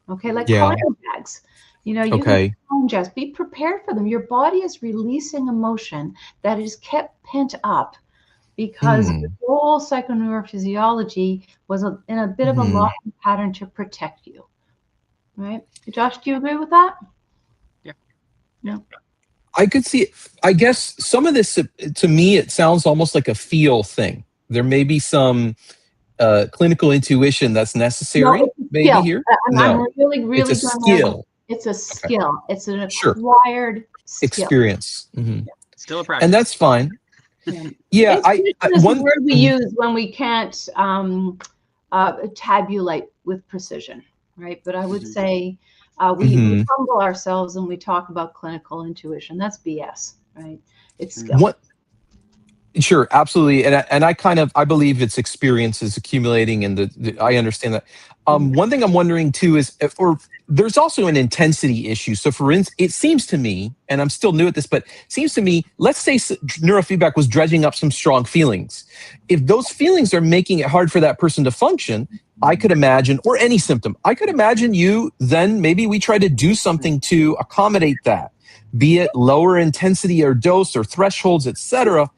okay, like crying jags. You can just be prepared for them. Your body is releasing emotion that is kept pent up because the whole psychoneurophysiology was in a bit of a locking pattern to protect you, right? Josh, do you agree with that? Yeah. No. I could see it. I guess some of this, to me, it sounds almost like a feel thing. There may be some clinical intuition that's necessary, maybe here. I'm really it's a skill. It's a skill. It's an acquired skill. Experience. Still a practice. And that's fine. Yeah, is one the word we use when we can't tabulate with precision, right? But I would say we humble ourselves and we talk about clinical intuition. That's BS, right? It's skill. Sure, absolutely, and I believe it's experiences accumulating, and I understand that. One thing I'm wondering too is, there's also an intensity issue. So, for instance, it seems to me, and I'm still new at this, but it seems to me, let's say neurofeedback was dredging up some strong feelings. If those feelings are making it hard for that person to function, I could imagine, or any symptom, I could imagine then maybe we try to do something to accommodate that, be it lower intensity or dose or thresholds, etc.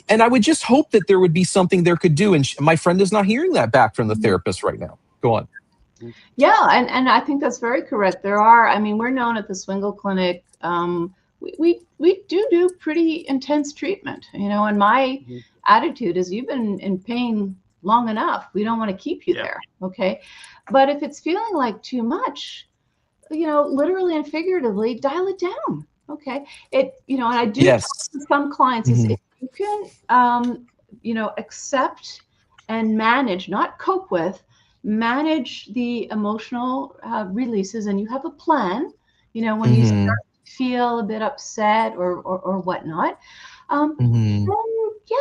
And I would just hope that there would be something there could do. And my friend is not hearing that back from the therapist right now. Go on. Yeah, and I think that's very correct. There are, I mean, we're known at the Swingle Clinic. We do pretty intense treatment, and my attitude is, you've been in pain long enough. We don't want to keep you there. Okay. But if it's feeling like too much, literally and figuratively, dial it down. Okay. And I do talk to some clients is if you can, accept and manage, not cope with, manage the emotional releases, and you have a plan, when you start to feel a bit upset or whatnot, then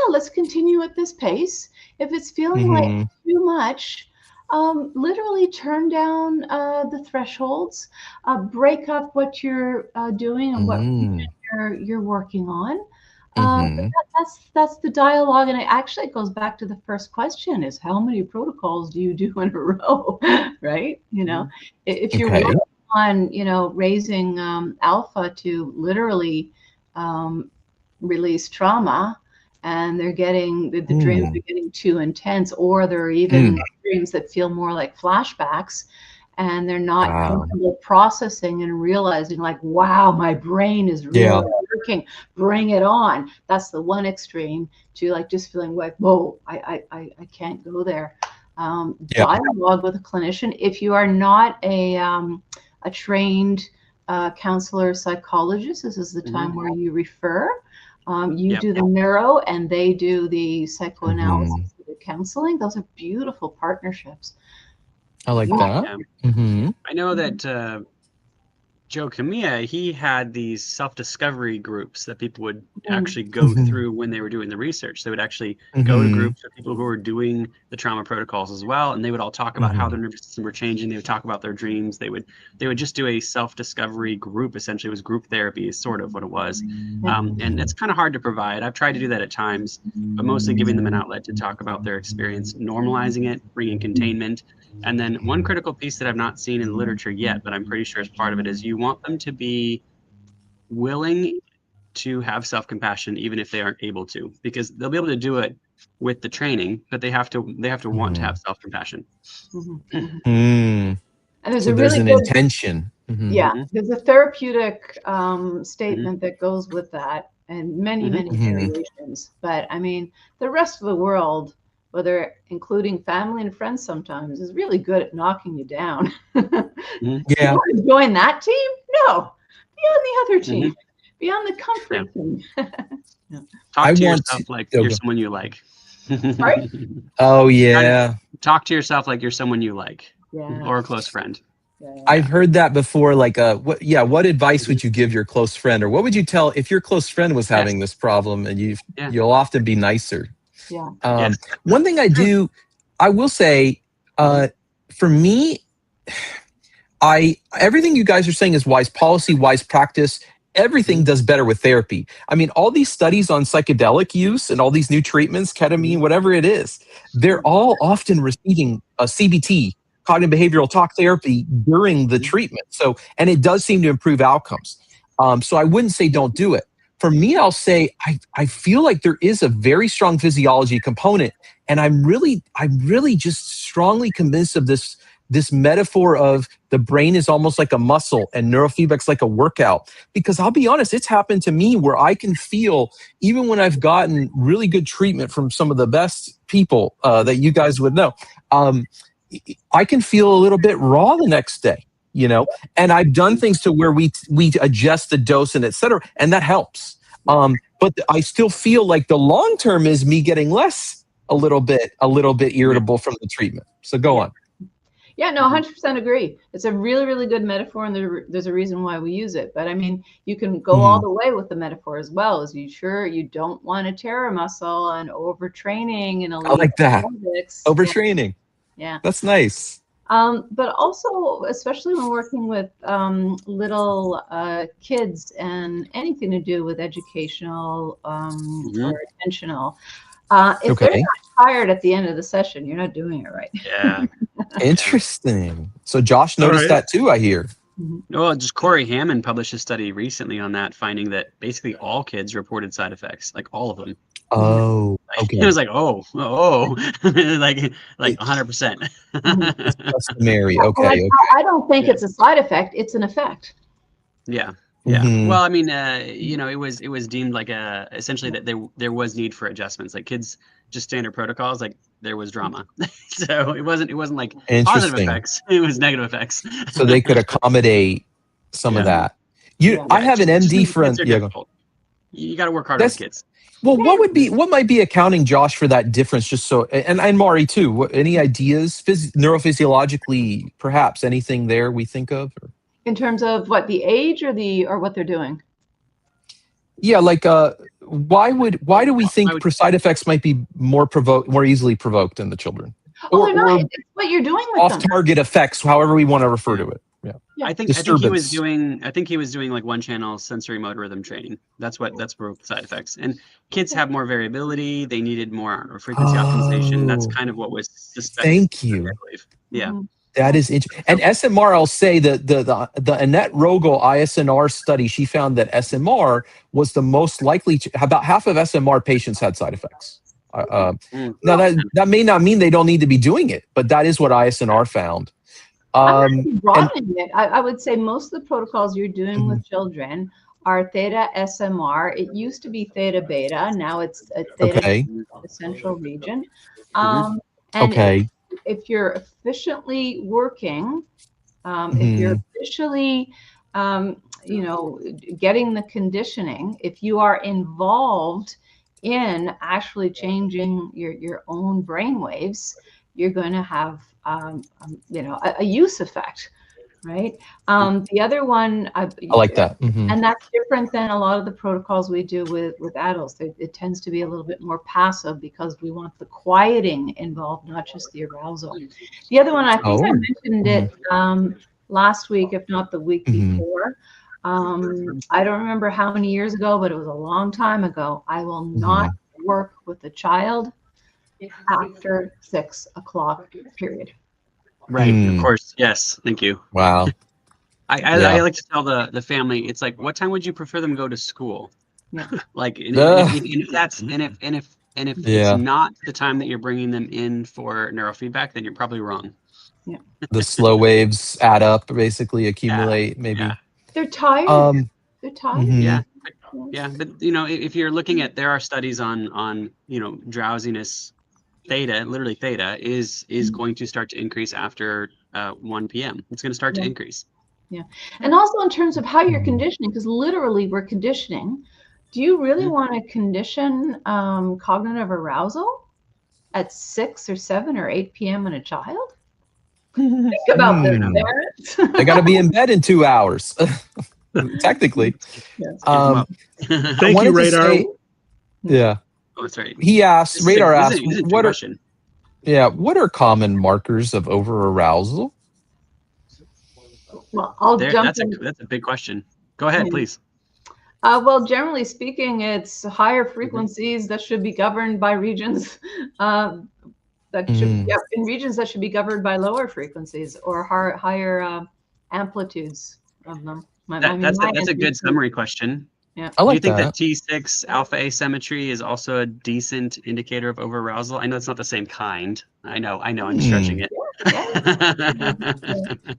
let's continue at this pace. If it's feeling like too much, literally turn down the thresholds, break up what you're doing and what you're working on. That's the dialogue, and it goes back to the first question: is how many protocols do you do in a row, right? If you're working on raising alpha to literally release trauma, and they're getting the dreams are getting too intense, or there are even dreams that feel more like flashbacks, and they're not comfortable processing and realizing, like, wow, my brain is really working, bring it on. That's the one extreme, to like just feeling like, whoa, I can't go there. Dialogue with a clinician. If you are not a trained counselor, psychologist, this is the time where you refer. You do the neuro, and they do the psychoanalysis, the counseling. Those are beautiful partnerships. I like that. I know that Joe Camilla, he had these self-discovery groups that people would actually go through when they were doing the research. They would actually go to groups of people who were doing the trauma protocols as well, and they would all talk about how their nervous system were changing. They would talk about their dreams. They would just do a self-discovery group. Essentially, it was group therapy, is sort of what it was. And it's kind of hard to provide. I've tried to do that at times, but mostly giving them an outlet to talk about their experience, normalizing it, bringing containment. And then one critical piece that I've not seen in the literature yet, but I'm pretty sure is part of it, is you want them to be willing to have self-compassion even if they aren't able to, because they'll be able to do it with the training, but they have to want to have self-compassion. And there's an intention. There's a therapeutic statement that goes with that, and many variations. But I mean, the rest of the world, whether including family and friends sometimes, is really good at knocking you down. You want to join that team? No. Be on the other team. Be on the comfort team. Talk to yourself like you're someone you like. Sorry? Oh, yeah. Talk to yourself like you're someone you like, or a close friend. I've heard that before. Like, what advice would you give your close friend, or what would you tell if your close friend was having this problem? And you'll often be nicer. One thing I will say, for me, everything you guys are saying is wise policy, wise practice. Everything does better with therapy. I mean, all these studies on psychedelic use and all these new treatments, ketamine, whatever it is, they're all often receiving a CBT, cognitive behavioral talk therapy, during the treatment. So, and it does seem to improve outcomes. So I wouldn't say don't do it. For me, I'll say I feel like there is a very strong physiology component, and I'm really just strongly convinced of this metaphor of the brain is almost like a muscle and neurofeedback's like a workout. Because I'll be honest, it's happened to me where I can feel, even when I've gotten really good treatment from some of the best people that you guys would know, I can feel a little bit raw the next day. And I've done things to where we adjust the dose and et cetera, and that helps. but I still feel like the long term is me getting a little bit irritable from the treatment. So go on. Yeah, no, 100% agree. It's a really, really good metaphor, and there's a reason why we use it. But I mean, you can go all the way with the metaphor as well. As you don't want to tear a muscle and overtraining and I like that. Overtraining. Yeah. That's nice. But also, especially when working with little kids and anything to do with educational or attentional, if they're not tired at the end of the session, you're not doing it right. Yeah. Interesting. So Josh noticed that too, I hear. Well, just Corey Hammond published a study recently on that, finding that basically all kids reported side effects, like all of them. Oh, okay. It was like, like 100%. It's customary. Well, Okay. I don't think it's a side effect; it's an effect. Yeah. Well, I mean, it was deemed like essentially that there was need for adjustments. Like kids, just standard protocols, like there was drama. So it wasn't like positive effects. It was negative effects. So they could accommodate some of that. I have an MD friend. You got to work hard with kids. Well, what might be accounting, Josh, for that difference? Just so, and Mari too. Any ideas, neurophysiologically, perhaps anything there we think of? Or? In terms of what, the age or what they're doing? Yeah, like why do we think side effects might be more easily provoked in the children? Or not. It's what you're doing with off-target effects, however we want to refer to it. Yeah. I think he was doing like one channel sensory motor rhythm training. That's for side effects. And kids have more variability. They needed more frequency optimization. That's kind of what was suspected. Thank you. I believe. Yeah. That is interesting. And SMR, I'll say the Annette Rogel ISNR study, she found that SMR was the most likely about half of SMR patients had side effects. Now that may not mean they don't need to be doing it, but that is what ISNR found. Broadening it, I would say most of the protocols you're doing with children are theta SMR. It used to be theta beta. Now it's a theta the central region. If you're efficiently working, if you're efficiently, getting the conditioning, if you are involved in actually changing your own brain waves, you're going to have a use effect, right? The other one, I like that, and that's different than a lot of the protocols we do with adults. It tends to be a little bit more passive because we want the quieting involved, not just the arousal. The other one, I think I mentioned it last week, if not the week before. I don't remember how many years ago, but it was a long time ago. I will not work with a child after 6 o'clock, period. Right. Of course. Yes. Thank you. Wow. I like to tell the family, it's like, what time would you prefer them go to school? Yeah. Like, if that's, and if it's not the time that you're bringing them in for neurofeedback, then you're probably wrong. Yeah. The slow waves add up, basically accumulate, maybe. Yeah. They're tired. They're tired. Yeah. Yeah. But, if you're looking at, there are studies on drowsiness. Literally theta is going to start to increase after 1 p.m. It's going to start to increase. Yeah. And also in terms of how you're conditioning, because literally we're conditioning. Do you really want to condition cognitive arousal at 6 or 7 or 8 p.m. in a child? Think about their parents. They got to be in bed in 2 hours, technically. Thank you, Radar. Yeah. Oh, that's right. He asked, Radar asked, what are common markers of over-arousal? Well, I'll jump in. That's a big question. Go ahead, please. Well, generally speaking, it's higher frequencies that should be governed by regions in regions that should be governed by lower frequencies or higher amplitudes of them. That's a good summary question. Yeah. I like Do you think that T6 alpha asymmetry is also a decent indicator of over-arousal? I know it's not the same kind. I know, I'm stretching it.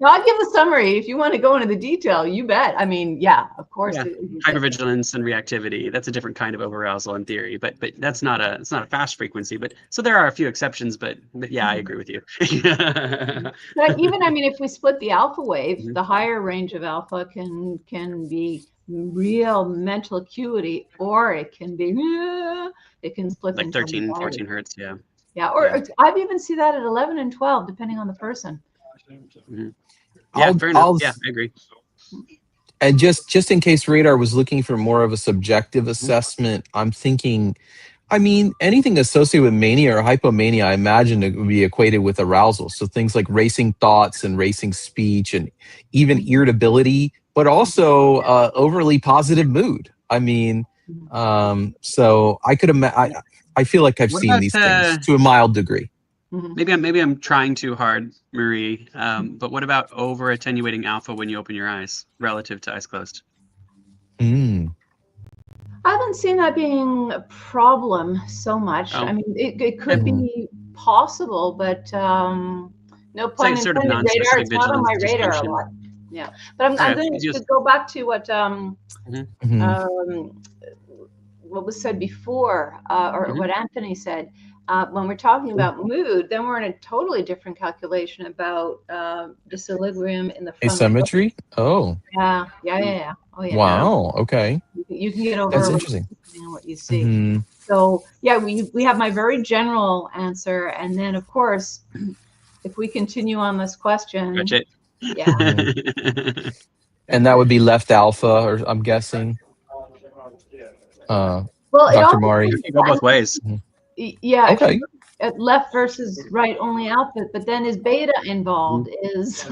No, I'll give a summary. If you want to go into the detail, you bet. I mean, of course. Yeah. Hypervigilance and reactivity, that's a different kind of over-arousal in theory, but it's not a fast frequency. But so there are a few exceptions, but yeah, I agree with you. But even, if we split the alpha wave, the higher range of alpha can be real mental acuity, or it can be, it can slip Like into 13, anxiety. 14 hertz. Yeah. Yeah, or Yeah. I've even seen that at 11 and 12, depending on the person. Yeah, fair enough. Yeah, I agree. And just in case Radar was looking for more of a subjective assessment, I'm thinking, I mean, anything associated with mania or hypomania, I imagine it would be equated with arousal. So things like racing thoughts and racing speech and even irritability, but also overly positive mood. I mean, so I could imagine. I feel like I've What seen about, these things to a mild degree. Maybe I'm trying too hard, Marie. But what about over attenuating alpha when you open your eyes relative to eyes closed? Mm. I haven't seen that being a problem so much. Oh. I mean, it could be possible, but no It's pun like sort of intended. Radar, non-specific it's not on vigilance my radar a dysfunction. lot. Yeah, but I'm Okay, going it's to just- go back to what was said before, or what Anthony said. When we're talking about mood, then we're in a totally different calculation about disequilibrium in the front. Asymmetry? Oh. Yeah. Oh yeah. Wow. Okay. You can get over. That's interesting. Depending on what you see. So yeah, we have my very general answer, and then of course, if we continue on this question, Gotcha. yeah, And that would be left alpha, or I'm guessing. well, Dr. Mari. You can go both ways. Yeah. Okay. At left versus right only alpha, but then is beta involved? Is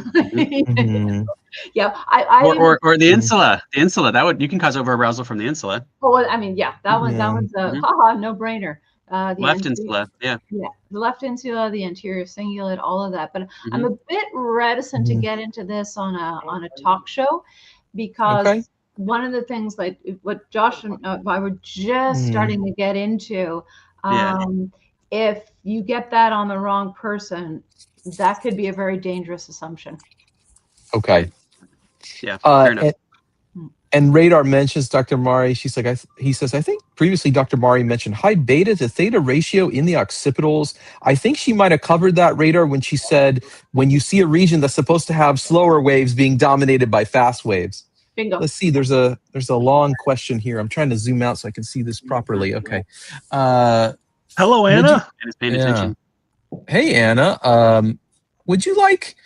yeah. Or the insula. The insula you can cause over arousal from the insula. Oh, I mean, yeah, that one's a no brainer. The left insula, yeah, the left insula, the anterior cingulate, all of that. But I'm a bit reticent to get into this on a talk show, because one of the things, like what Josh and I were just starting to get into, if you get that on the wrong person, that could be a very dangerous assumption. Okay. Yeah. Fair enough. And Radar mentions Dr. Mari. She's like, he says, I think previously Dr. Mari mentioned high beta to theta ratio in the occipitals. I think she might have covered that, Radar, when she said, when you see a region that's supposed to have slower waves being dominated by fast waves. Bingo. Let's see. There's a long question here. I'm trying to zoom out so I can see this properly. Okay. Hello, Anna. And paying attention. Hey, Anna. Would you like?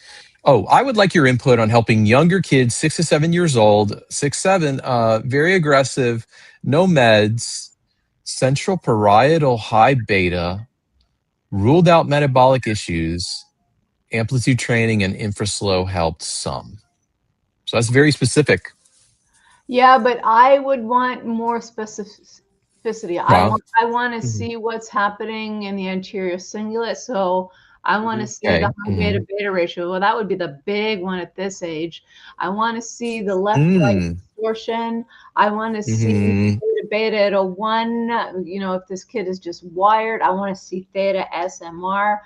Oh, I would like your input on helping younger kids, 6 to 7 years old, 6, 7, very aggressive, no meds, central parietal high beta, ruled out metabolic issues, amplitude training and infraslow helped some. So that's very specific. Yeah, but I would want more specificity. Wow. I want to see what's happening in the anterior cingulate. So I want to see the high beta ratio. Well, that would be the big one at this age. I want to see the left-right distortion. I want to see beta at a 1. You know, if this kid is just wired, I want to see theta SMR.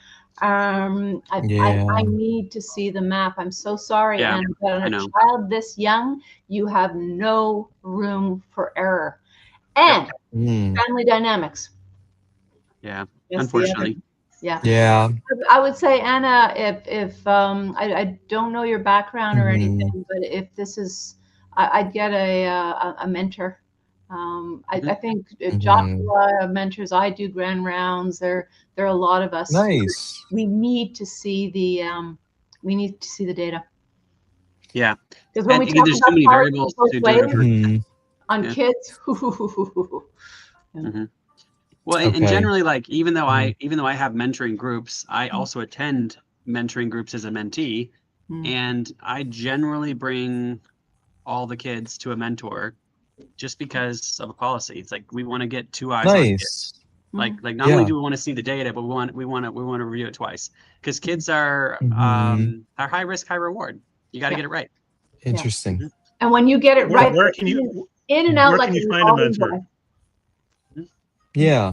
I need to see the map. I'm so sorry, Anna, but on a child this young, you have no room for error. And family dynamics. Yeah, unfortunately. Yeah. I would say, Anna, if I don't know your background or anything, but if this is, I'd get a mentor. I think Joshua mentors. I do grand rounds. There are a lot of us. Nice. We need to see the data. Yeah. Because when we talk there's about so many variables to do on kids. Well, and generally, like even though I have mentoring groups, I also attend mentoring groups as a mentee, and I generally bring all the kids to a mentor, just because of a policy. It's like we want to get 2 eyes on kids. Like not only do we want to see the data, but we want to review it twice, because kids are high risk, high reward. You got to get it right. Interesting. And when you get it right, Where can you in and out, where like can you find a mentor? Yeah.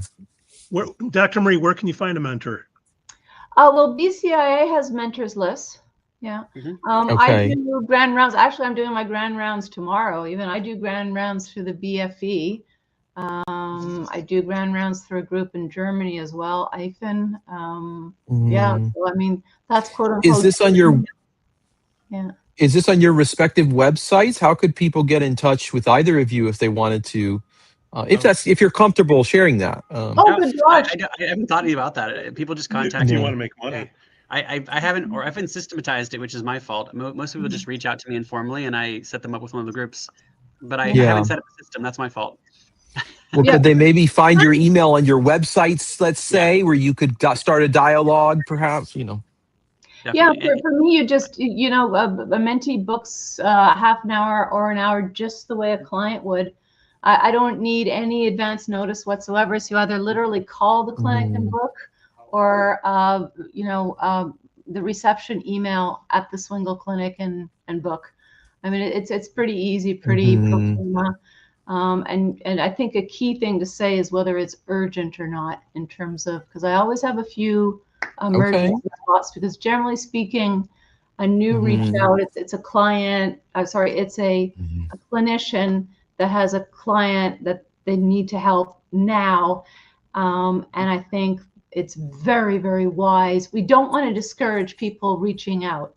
Dr. Marie, where can you find a mentor? Well, BCIA has mentors lists. Yeah. I do grand rounds. Actually, I'm doing my grand rounds tomorrow. Even I do grand rounds through the BFE. I do grand rounds through a group in Germany as well. Yeah. So I mean, that's quote unquote. Is this on your? Yeah. Is this on your respective websites? How could people get in touch with either of you if they wanted to? If you're comfortable sharing that. Oh, No, good gosh. I haven't thought about that. People just contact If you me. want to make money. I haven't systematized it, which is my fault. Most people just reach out to me informally, and I set them up with one of the groups. But I haven't set up a system. That's my fault. Well, could they maybe find your email on your websites, let's say, where you could start a dialogue, perhaps? You know. Definitely. Yeah, for me, you just, a mentee books half an hour or an hour just the way a client would. I don't need any advance notice whatsoever. So you either literally call the clinic and book, or the reception email at the Swingle clinic and book. I mean, it's pretty easy, pretty pro forma. And I think a key thing to say is whether it's urgent or not, in terms of, because I always have a few emergency spots, because generally speaking, a new reach out, it's a client, it's a clinician that has a client that they need to help now. And I think it's very, very wise. We don't want to discourage people reaching out.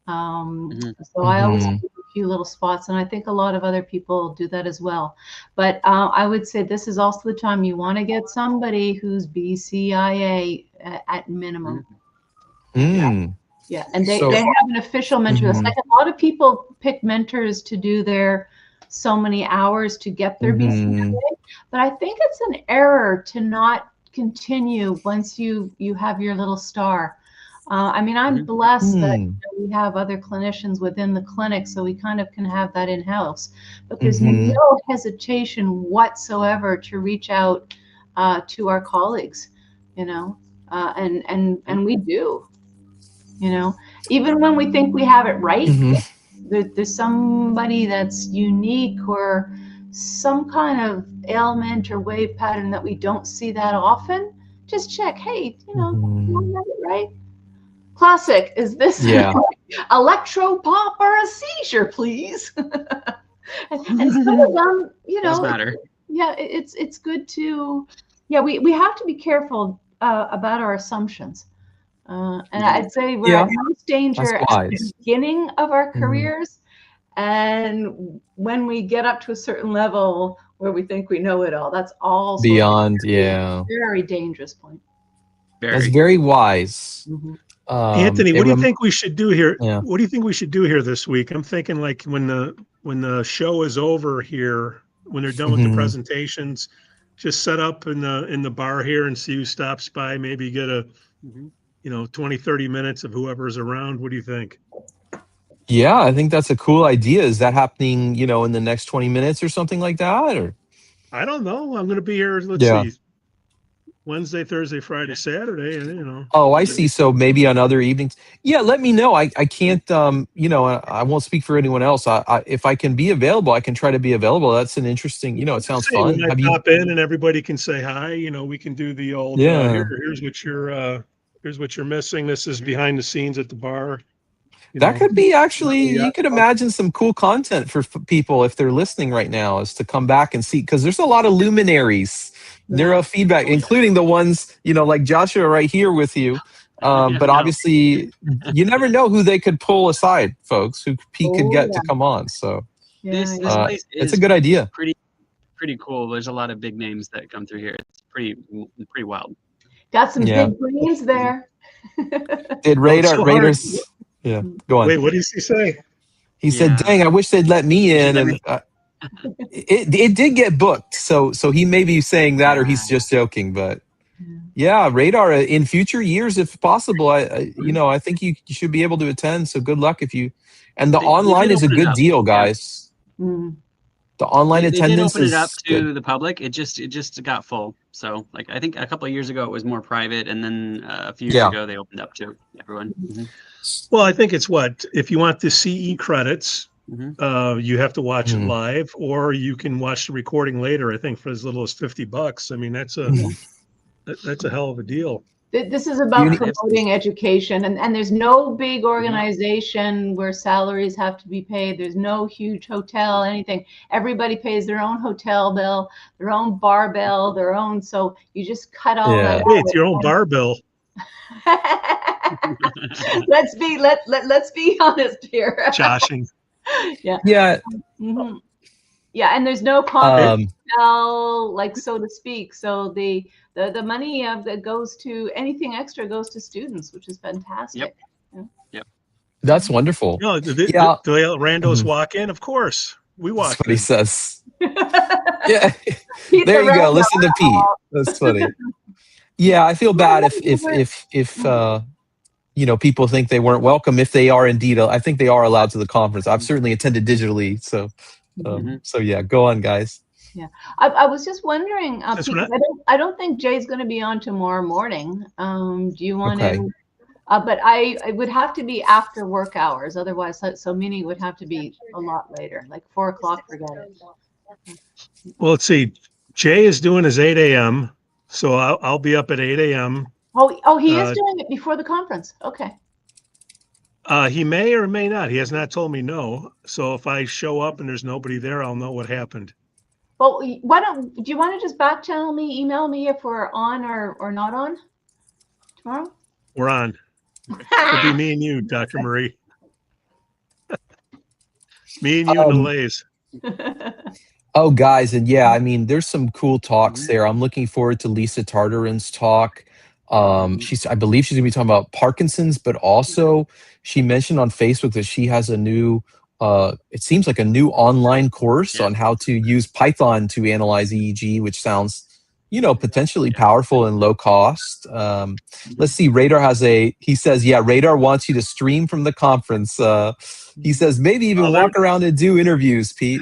So I always keep a few little spots, and I think a lot of other people do that as well. But I would say this is also the time you want to get somebody who's BCIA at minimum. Yeah, and they have an official mentor. Like a lot of people pick mentors to do their so many hours to get their BCIA, but I think it's an error to not continue once you have your little star. I mean, I'm blessed that we have other clinicians within the clinic, so we kind of can have that in-house. But there's no hesitation whatsoever to reach out to our colleagues, and we do. Even when we think we have it right, there's somebody that's unique or some kind of ailment or wave pattern that we don't see that often. Just check, hey, you have it right. Classic, is this electro pop or a seizure, please? and some of them, does matter. Yeah, it's good to, we have to be careful about our assumptions. And I'd say we're at most danger at the beginning of our careers, and when we get up to a certain level where we think we know it all, that's also beyond, very dangerous point. That's very wise. Anthony, what do you think we should do here? What do you think we should do here this week? I'm thinking like when the show is over here, when they're done with the presentations, just set up in the bar here and see who stops by. Maybe get a 20-30 minutes of whoever's around. What do you think? Yeah, I think that's a cool idea. Is that happening, in the next 20 minutes or something like that? Or I don't know. I'm going to be here. Let's see. Wednesday, Thursday, Friday, Saturday, and Oh, I see. So maybe on other evenings. Yeah, let me know. I can't. I won't speak for anyone else. If I can be available, I can try to be available. That's an interesting. It sounds fun. Have you pop in and everybody can say hi? We can do the old. Here's what you're missing. This is behind the scenes at the bar. That could be actually. You could imagine some cool content for people if they're listening right now, is to come back and see, because there's a lot of luminaries. Neurofeedback, including the ones, like Joshua right here with you. But obviously, you never know who they could pull aside, folks, who could get to come on. So this place is it's a good idea. Pretty cool. There's a lot of big names that come through here. It's pretty wild. Got some big brains there. Did Raiders? Yeah, go on. Wait, what did he say? He said, "Dang, I wish they'd let me in." And it did get booked, so he may be saying that, or he's just joking. But Radar in future years, if possible, I think you should be able to attend. So good luck if you. And the online is a good deal, guys. The online attendance did open is it up to good. the public. It just got full. So I think a couple of years ago it was more private, and then a few years ago they opened up to everyone. Well, I think it's if you want the CE credits, you have to watch it live, or you can watch the recording later. I think for as little as $50. I mean, that's a hell of a deal. This is about promoting education, and there's no big organization where salaries have to be paid. There's no huge hotel, anything. Everybody pays their own hotel bill, their own bar bill, their own. So you just cut all that out. It's your own bar bill. let's be honest here. Joshing. Yeah. Yeah. Mhm. Yeah, and there's no confidence, like, so to speak. So the money that goes to anything extra goes to students, which is fantastic. That's wonderful. No, the Yeah. randos walk in. Of course, we That's walk what in. he says. Yeah. Pete There the you go. Rando. Listen to Pete. That's funny. Yeah, I feel bad if people think they weren't welcome. If they are indeed, I think they are allowed to the conference. I've certainly attended digitally, so so yeah. Go on, guys. Yeah, I was just wondering, That's Pete, what 'cause I don't think Jay's going to be on tomorrow morning. Do you want Okay. to? But it would have to be after work hours, otherwise, so meeting would have to be a lot later, like 4 o'clock. Forget it. Well, let's see. Jay is doing his 8 a.m. So I'll be up at 8 a.m. Oh, he is doing it before the conference. Okay. He may or may not. He has not told me no. So if I show up and there's nobody there, I'll know what happened. Well, do you want to just back channel me, email me if we're on or not on tomorrow? We're on. It'll be me and you, Dr. Marie. Me and you and the Lays. Oh, guys, and yeah, I mean, there's some cool talks there. I'm looking forward to Lisa Tartarin's talk. I believe she's gonna be talking about Parkinson's, but also she mentioned on Facebook that she has a new, it seems like a new online course on how to use Python to analyze EEG, which sounds, potentially powerful and low cost. Let's see, Radar he says, yeah, Radar wants you to stream from the conference. He says maybe even walk around and do interviews, Pete.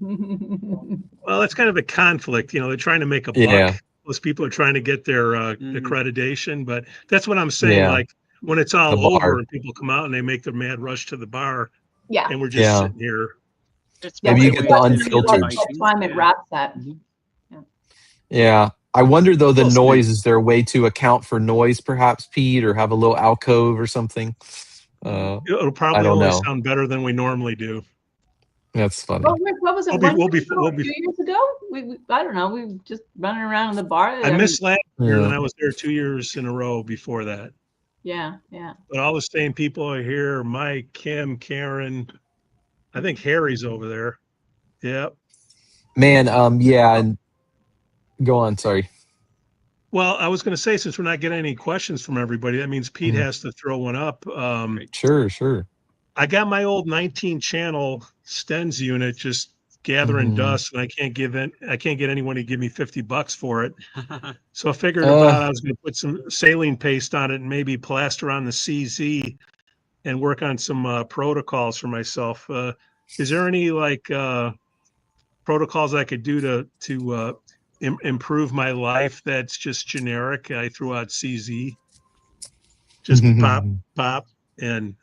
Well, it's kind of a conflict. They're trying to make a buck. Yeah. Those people are trying to get their accreditation, but that's what I'm saying. Yeah. Like when it's all The bar. over and people come out and they make their mad rush to the bar, Yeah. and we're just sitting here. Maybe you get the unfiltered. Time it wraps that. Yeah. I wonder though, the noise, is there a way to account for noise perhaps, Pete, or have a little alcove or something? It'll probably I don't only know. sound better than we normally do. That's funny. Well, Rick, what was it? We'll be 2 years ago? I don't know. We were just running around in the bar. I missed last year, and I was there 2 years in a row before that. Yeah. But all the same people are here: Mike, Kim, Karen. I think Harry's over there. Yep. Man, yeah, and go on. Sorry. Well, I was going to say, since we're not getting any questions from everybody, that means Pete has to throw one up. Sure. I got my old 19-channel Stens unit just gathering dust, and I can't get anyone to give me $50 for it. So I figured I was going to put some saline paste on it and maybe plaster on the CZ and work on some protocols for myself. Is there any protocols I could do to improve my life that's just generic? I threw out CZ, just pop, and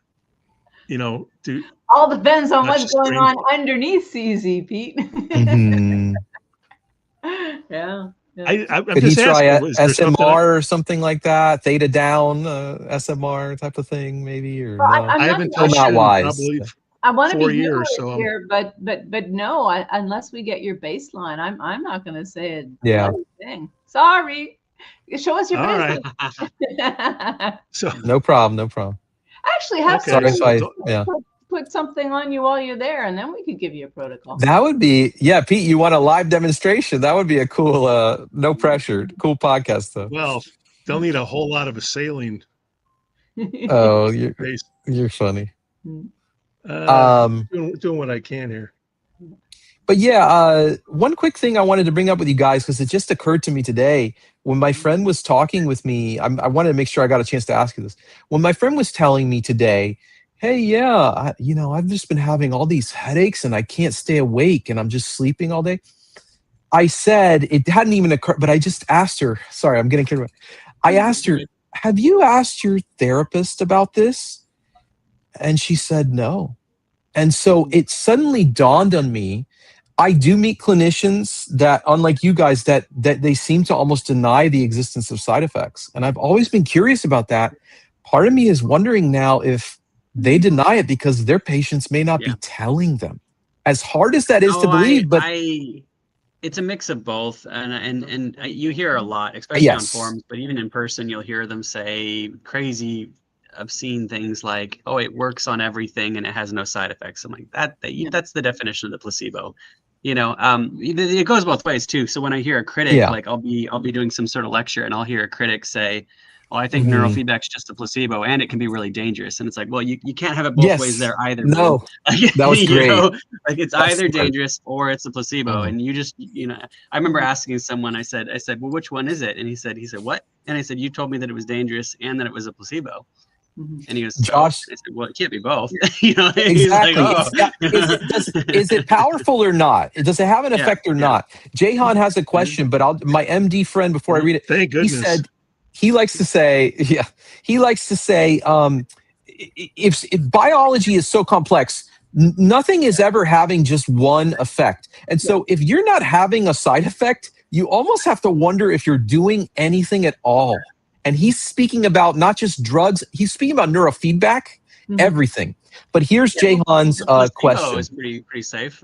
do. All depends on what's going on underneath CZ, Pete. Yeah. I'm Could just he try SMR or something like that? Theta down, SMR type of thing, maybe, or well, no? I haven't touched not it in wise. probably I want to 4 be years, humorous here, but no, unless we get your baseline, I'm not going to say a bloody thing. Sorry, show us your baseline. Right. So no problem. Actually, have put something on you while you're there, and then we could give you a protocol. That would be, Pete. You want a live demonstration? That would be a cool, no pressure, cool podcast though. Well, they'll need a whole lot of a saline. Oh, you're funny. Doing what I can here. But yeah, one quick thing I wanted to bring up with you guys, because it just occurred to me today when my friend was talking with me. I wanted to make sure I got a chance to ask you this. When my friend was telling me today, hey, I've just been having all these headaches and I can't stay awake and I'm just sleeping all day. I said, it hadn't even occurred, but I just asked her, sorry, I'm getting carried away. I asked her, have you asked your therapist about this? And she said no. And so it suddenly dawned on me, I do meet clinicians that, unlike you guys, that they seem to almost deny the existence of side effects. And I've always been curious about that. Part of me is wondering now if they deny it because their patients may not be telling them. As hard as that is to believe, but it's a mix of both, and you hear a lot, especially on forums, but even in person, you'll hear them say crazy I've seen things like, oh, it works on everything and it has no side effects. I'm like, that's the definition of the placebo. It goes both ways too. So when I hear a critic, like I'll be doing some sort of lecture and I'll hear a critic say, "Oh, I think neurofeedback's just a placebo and it can be really dangerous." And it's like, well, you can't have it both ways there either. No, that was great. Like it's either dangerous or it's a placebo. And you just, I remember asking someone, I said, well, which one is it? And he said, what? And I said, you told me that it was dangerous and that it was a placebo. And he goes, Josh, I said, well, it can't be both. Exactly. He's like, oh. Is it powerful or not? Does it have an effect or not? Jahan has a question, but my MD friend, before I read it, thank goodness. He said he likes to say, if biology is so complex, nothing is ever having just one effect. And so if you're not having a side effect, you almost have to wonder if you're doing anything at all. And he's speaking about not just drugs, he's speaking about neurofeedback, everything. But here's Jahan's question. Is pretty safe.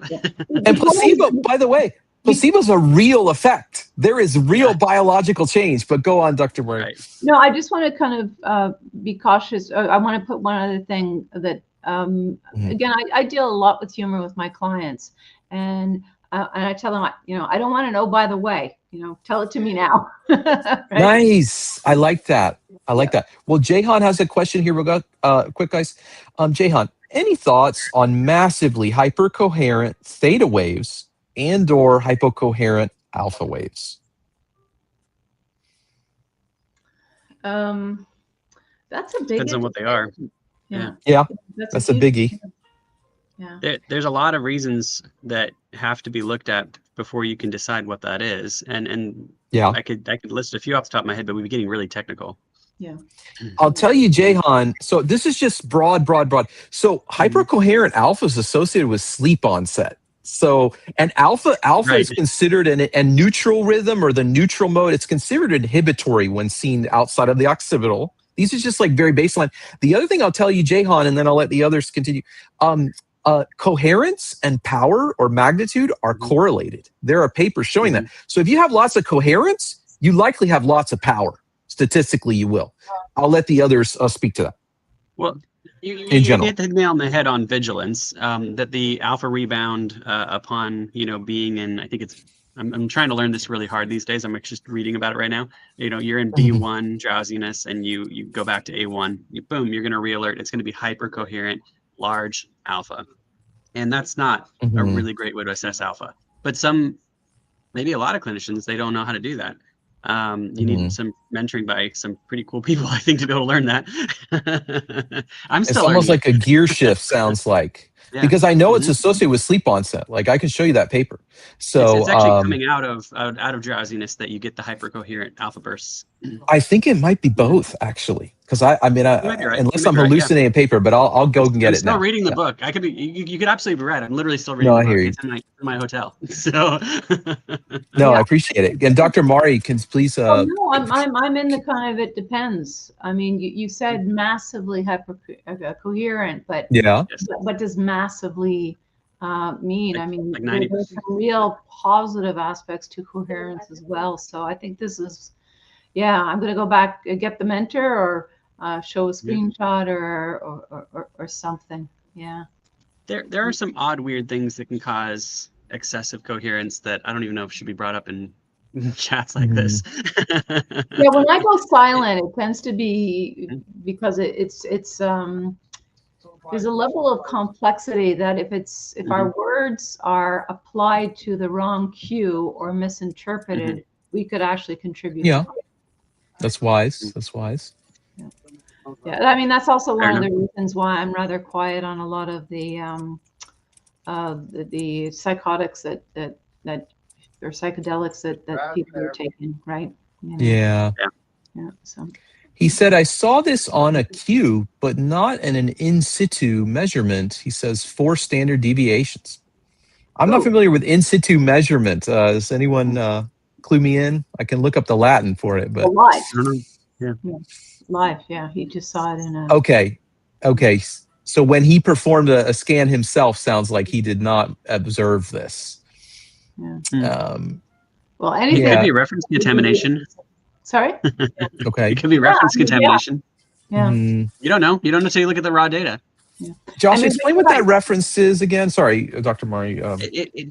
And placebo, by the way, placebo's a real effect. There is real biological change. But go on, Dr. Murray. Right. No, I just want to kind of be cautious. I want to put one other thing that, again, I deal a lot with humor with my clients. And I tell them, I don't want to know, by the way, tell it to me now. Right? Nice. I like that. Well, Jahan has a question here. We'll go quick, guys. Jahan, any thoughts on massively hypercoherent theta waves and or hypocoherent alpha waves? That's a big Depends on what they are. Yeah. That's a biggie. Yeah. There's a lot of reasons that have to be looked at before you can decide what that is. And I could list a few off the top of my head, but we'd be getting really technical. Yeah. I'll tell you, Jahan, so this is just broad. So hypercoherent alpha is associated with sleep onset. So, and alpha is considered and neutral rhythm or the neutral mode, it's considered inhibitory when seen outside of the occipital. These are just like very baseline. The other thing I'll tell you, Jahan, and then I'll let the others continue. Coherence and power or magnitude are correlated. There are papers showing that. So if you have lots of coherence, you likely have lots of power. Statistically, you will. I'll let the others speak to that. Well, you hit the nail on the head on vigilance. That the alpha rebound upon being in, I think it's. I'm trying to learn this really hard these days. I'm just reading about it right now. You're in B1 drowsiness, and you go back to A1. Boom, you're going to re-alert. It's going to be hypercoherent, large alpha, and that's not a really great way to assess alpha. But maybe a lot of clinicians, they don't know how to do that. You need some mentoring by some pretty cool people, I think, to be able to learn that. It's almost like a gear shift, sounds like. Yeah. Because I know it's associated with sleep onset. Like I can show you that paper. So it's actually coming out of drowsiness that you get the hypercoherent alpha bursts. I think it might be both, actually. Because I mean, right. unless I'm hallucinating a paper, but I'll go and get it now. I'm still reading the book. I could be. You could absolutely be right. I'm literally still reading. No, the book. I hear you. It's in my hotel. So. No, I appreciate it. And Dr. Mari, can please. No, I'm in the kind of it depends. I mean, you said massively hypercoherent, but what does massively mean? I mean, there's some real positive aspects to coherence as well. So I think this is. Yeah, I'm going to go back, get the mentor or show a screenshot or something. Yeah. There are some odd, weird things that can cause excessive coherence that I don't even know if should be brought up in chats like this. Yeah, when I go silent, it tends to be because it's there's a level of complexity that if our words are applied to the wrong cue or misinterpreted, we could actually contribute. Yeah. That's wise. Yeah, I mean that's also one of the reasons why I'm rather quiet on a lot of the psychotics that or psychedelics that people are taking, right? Yeah. So he said, I saw this on a cue, but not in an in situ measurement. He says 4 standard deviations. I'm not familiar with in situ measurement. Does anyone clue me in? I can look up the Latin for it, but live. Yeah. Live. Yeah, he just saw it in a. Okay. So when he performed a scan himself, sounds like he did not observe this. Yeah. Well, anything. It could be reference contamination. Sorry. Okay. It could be reference contamination. Yeah. Mhm. You don't know. You don't know until you look at the raw data. Josh, And then explain what that reference is again. Sorry, Dr. Mari.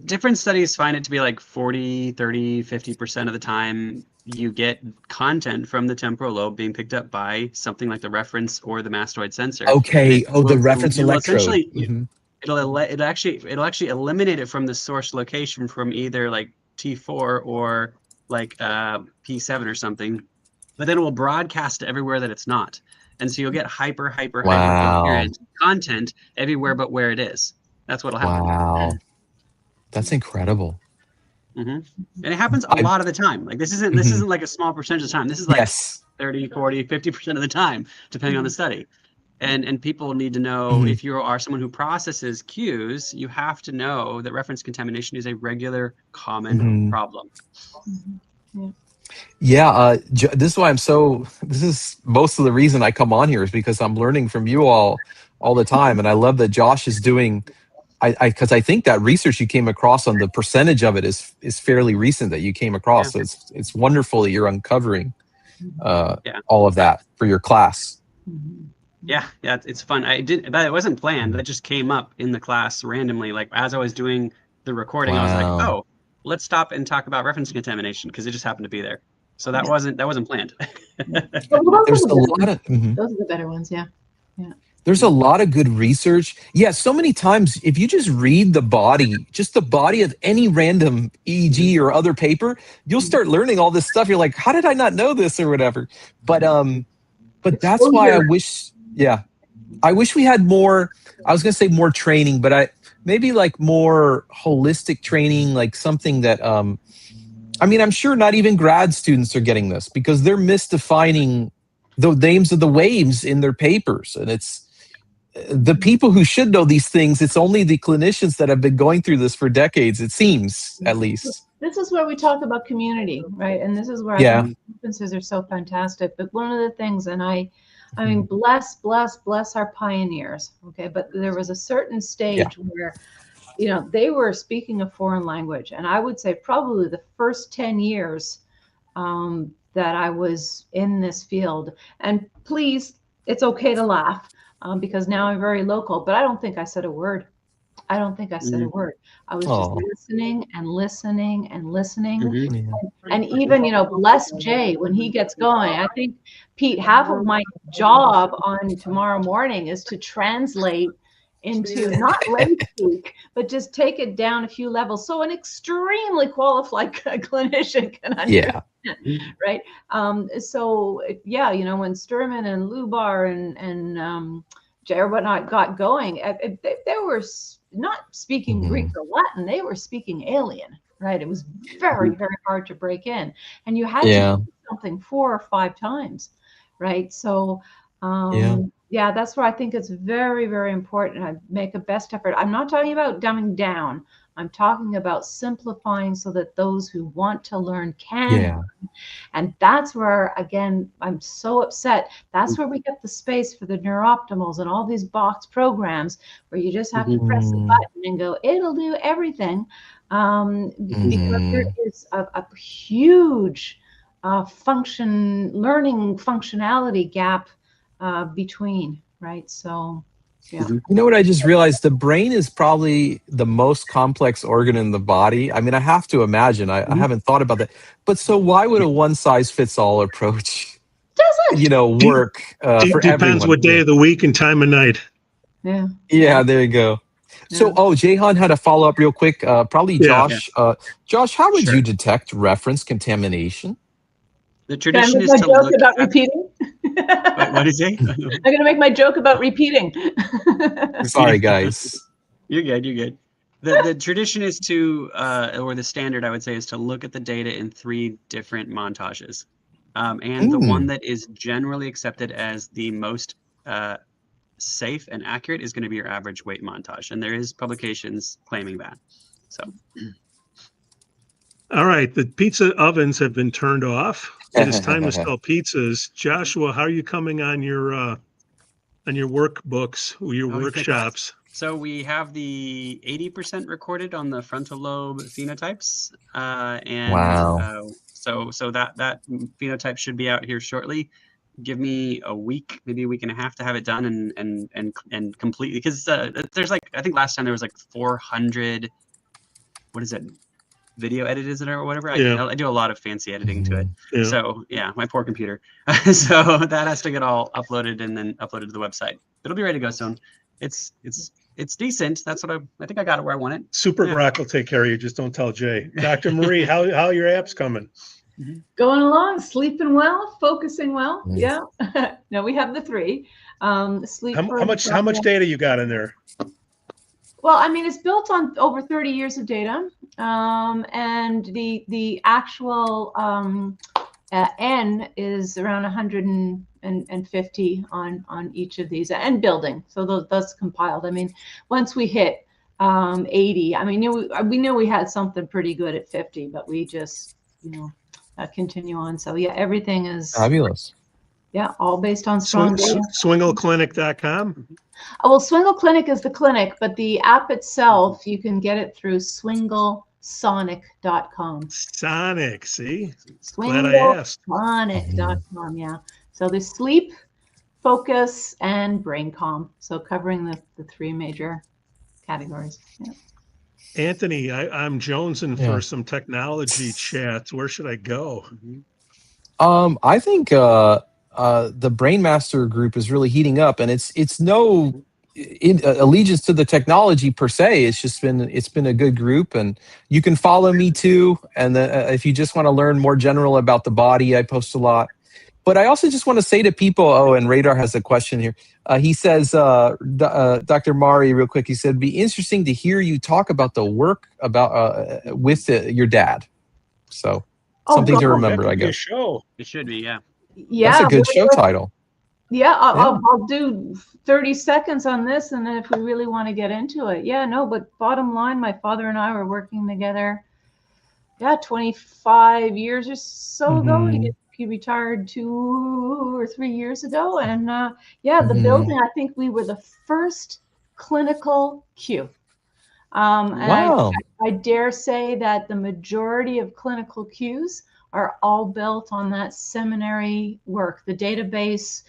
Different studies find it to be like 40, 30, 50% of the time you get content from the temporal lobe being picked up by something like the reference or the mastoid sensor. Okay. And The reference it will electrode. essentially, Mhm. it'll actually eliminate it from the source location from either like T4 or like P7 or something, but then it will broadcast it everywhere that it's not. And so you'll get hyper Wow. coherent content everywhere but where it is. That's what'll happen. Wow. That's incredible. And it happens a lot of the time. Like this isn't like a small percentage of the time. This is like Yes. 30, 40, 50% of the time, depending on the study. And people need to know, if you are someone who processes cues, you have to know that reference contamination is a regular, common problem. Yeah, this is why this is most of the reason I come on here, is because I'm learning from you all the time. And I love that Josh is doing, because I think that research you came across on the percentage of it is fairly recent that you came across. So it's wonderful that you're uncovering all of that for your class. Yeah, it's fun. It wasn't planned. That just came up in the class randomly. Like as I was doing the recording, I was like, oh, let's stop and talk about reference contamination, because it just happened to be there. So that wasn't planned. There's a lot of those are the better ones. Yeah. There's a lot of good research. Yeah, so many times if you just read the body, just the body of any random EEG or other paper, you'll start learning all this stuff. You're like, how did I not know this or whatever? But that's why I wish we had more. I was gonna say more training, but maybe like more holistic training, like something that I mean, I'm sure not even grad students are getting this, because they're misdefining the names of the waves in their papers. And it's the people who should know these things. It's only the clinicians that have been going through this for decades, it seems, at least. This is where we talk about community, right? And this is where I think conferences are so fantastic. But one of the things, and I mean, bless our pioneers, okay? But there was a certain stage where, you know, they were speaking a foreign language. And I would say probably the first 10 years that I was in this field, and please, it's okay to laugh because now I'm very local, but I don't think I said a word. I don't think I said a word. I was just listening and listening and listening. And even, you know, bless Jay when he gets going. I think, Pete, half of my job on tomorrow morning is to translate into not lay speak, but just take it down a few levels so an extremely qualified clinician can understand. Right. So yeah, you know, when Sturman and Lubar and Jay or whatnot got going, they were not speaking Greek or Latin, they were speaking alien, right? It was very, very hard to break in, and you had to do something 4 or 5 times, right? So yeah, that's where I think it's very, very important. I make a best effort. I'm not talking about dumbing down. I'm talking about simplifying so that those who want to learn can learn. And that's where, again, I'm so upset. That's where we get the space for the neurooptimals and all these box programs where you just have to press a button and go, it'll do everything. Because there is a huge learning functionality gap between, right? So yeah. You know what I just realized? The brain is probably the most complex organ in the body. I mean, I have to imagine. I haven't thought about that. But so why would a one-size-fits-all approach, you know, work for everyone? Depends what day of the week and time of night. Yeah, there you go. So, Jehan had a follow-up real quick. Probably Josh. Josh, how would you detect reference contamination? The tradition is to look about repeating. What did you say? I'm going to make my joke about repeating. Sorry, guys. You're good. The tradition is to, or the standard, I would say, is to look at the data in 3 different montages. And the one that is generally accepted as the most safe and accurate is going to be your average weight montage. And there is publications claiming that. So. All right, the pizza ovens have been turned off. It is time to sell pizzas. Joshua, how are you coming on your workbooks, your workshops? So we have the 80% recorded on the frontal lobe phenotypes, and so that phenotype should be out here shortly. give me a week, maybe a week and a half to have it done and completely, because there's like, I think last time there was like 400, what is it, video edit, is it, or whatever? Yeah. I do a lot of fancy editing to it. Yeah. So yeah, my poor computer. So that has to get all uploaded and then uploaded to the website. It'll be ready to go soon. It's decent. That's what I think I got it where I want it. Super Yeah. Grok will take care of you. Just don't tell Jay. Dr. Marie, how are your apps coming? Going along, sleeping well, focusing well. Mm. Yeah. No, we have the 3. Sleep. How much data you got in there? Well, I mean, it's built on over 30 years of data, and the actual N is around 150 on each of these, and building. So that's compiled. I mean, once we hit 80, I mean, we knew we had something pretty good at 50, but we just, continue on. So yeah, everything is Fabulous. Yeah, all based on strong data. Swingleclinic.com. Well, Swingle Clinic is the clinic, but the app itself, you can get it through swinglesonic.com. Sonic, see? Glad I asked. Swinglesonic.com, yeah. So there's sleep, focus, and brain calm. So covering the 3 major categories. Yeah. Anthony, I'm jonesing for some technology chats. Where should I go? I think the Brainmaster group is really heating up, and it's no allegiance to the technology per se. It's been a good group, and you can follow me too. And if you just want to learn more general about the body, I post a lot. But I also just want to say to people, and Radar has a question here. He says, Dr. Mari, real quick, he said, it'd be interesting to hear you talk about the work about with your dad. So something to remember, I guess. Show. It should be, yeah. Yeah, that's a good show title. Yeah, I'll do 30 seconds on this, and then if we really want to get into it. Yeah, no, but bottom line, my father and I were working together, 25 years or so ago. He retired 2 or 3 years ago. And the building, I think we were the first clinical Q. Wow. I dare say that the majority of clinical Qs are all built on that seminary work. The database,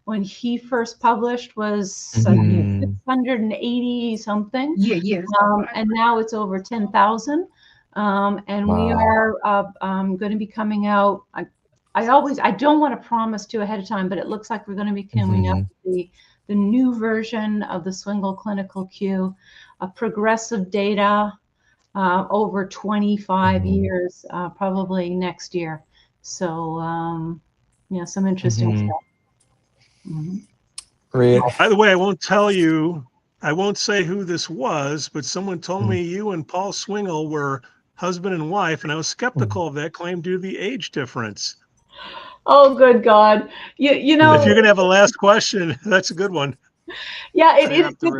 when he first published, was 680 something. Yeah. And now it's over 10,000. And we are going to be coming out. I don't want to promise to ahead of time, but it looks like we're going to be coming up with the new version of the Swingle Clinical Q, progressive data over 25 years, probably next year. So, some interesting stuff. Great. By the way, I won't say who this was, but someone told me you and Paul Swingle were husband and wife, and I was skeptical of that claim due to the age difference. Oh, good God. You know, if you're going to have a last question, that's a good one. Yeah,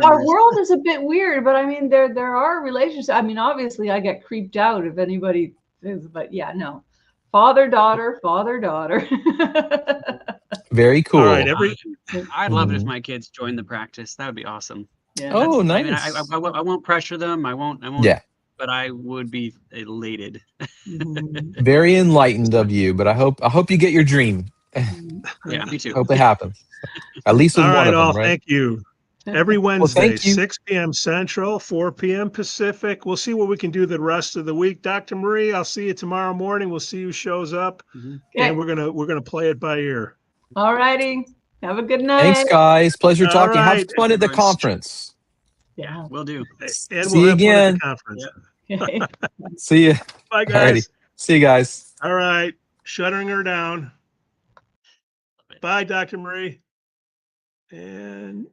our world is a bit weird, but I mean, there are relationships. I mean, obviously I get creeped out if anybody is, but yeah, no. Father, daughter. Very cool. All right, I'd love it if my kids joined the practice. That would be awesome. Yeah. Oh, nice. I mean, I won't pressure them. I won't. Yeah. But I would be elated. Very enlightened of you, but I hope you get your dream. Yeah, me too. Hope it happens. At least with one of them, right? Thank you. Every Wednesday, thank you. 6 p.m. Central, 4 p.m. Pacific. We'll see what we can do the rest of the week. Dr. Marie, I'll see you tomorrow morning. We'll see who shows up, and we're gonna play it by ear. All righty. Have a good night. Thanks, guys. Pleasure talking. right. Have fun at the conference. Yeah, will do. And See you again. Fun at the conference. See you. Bye, guys. Alrighty. See you guys. All right. Shuttering her down. Bye, Dr. Marie. And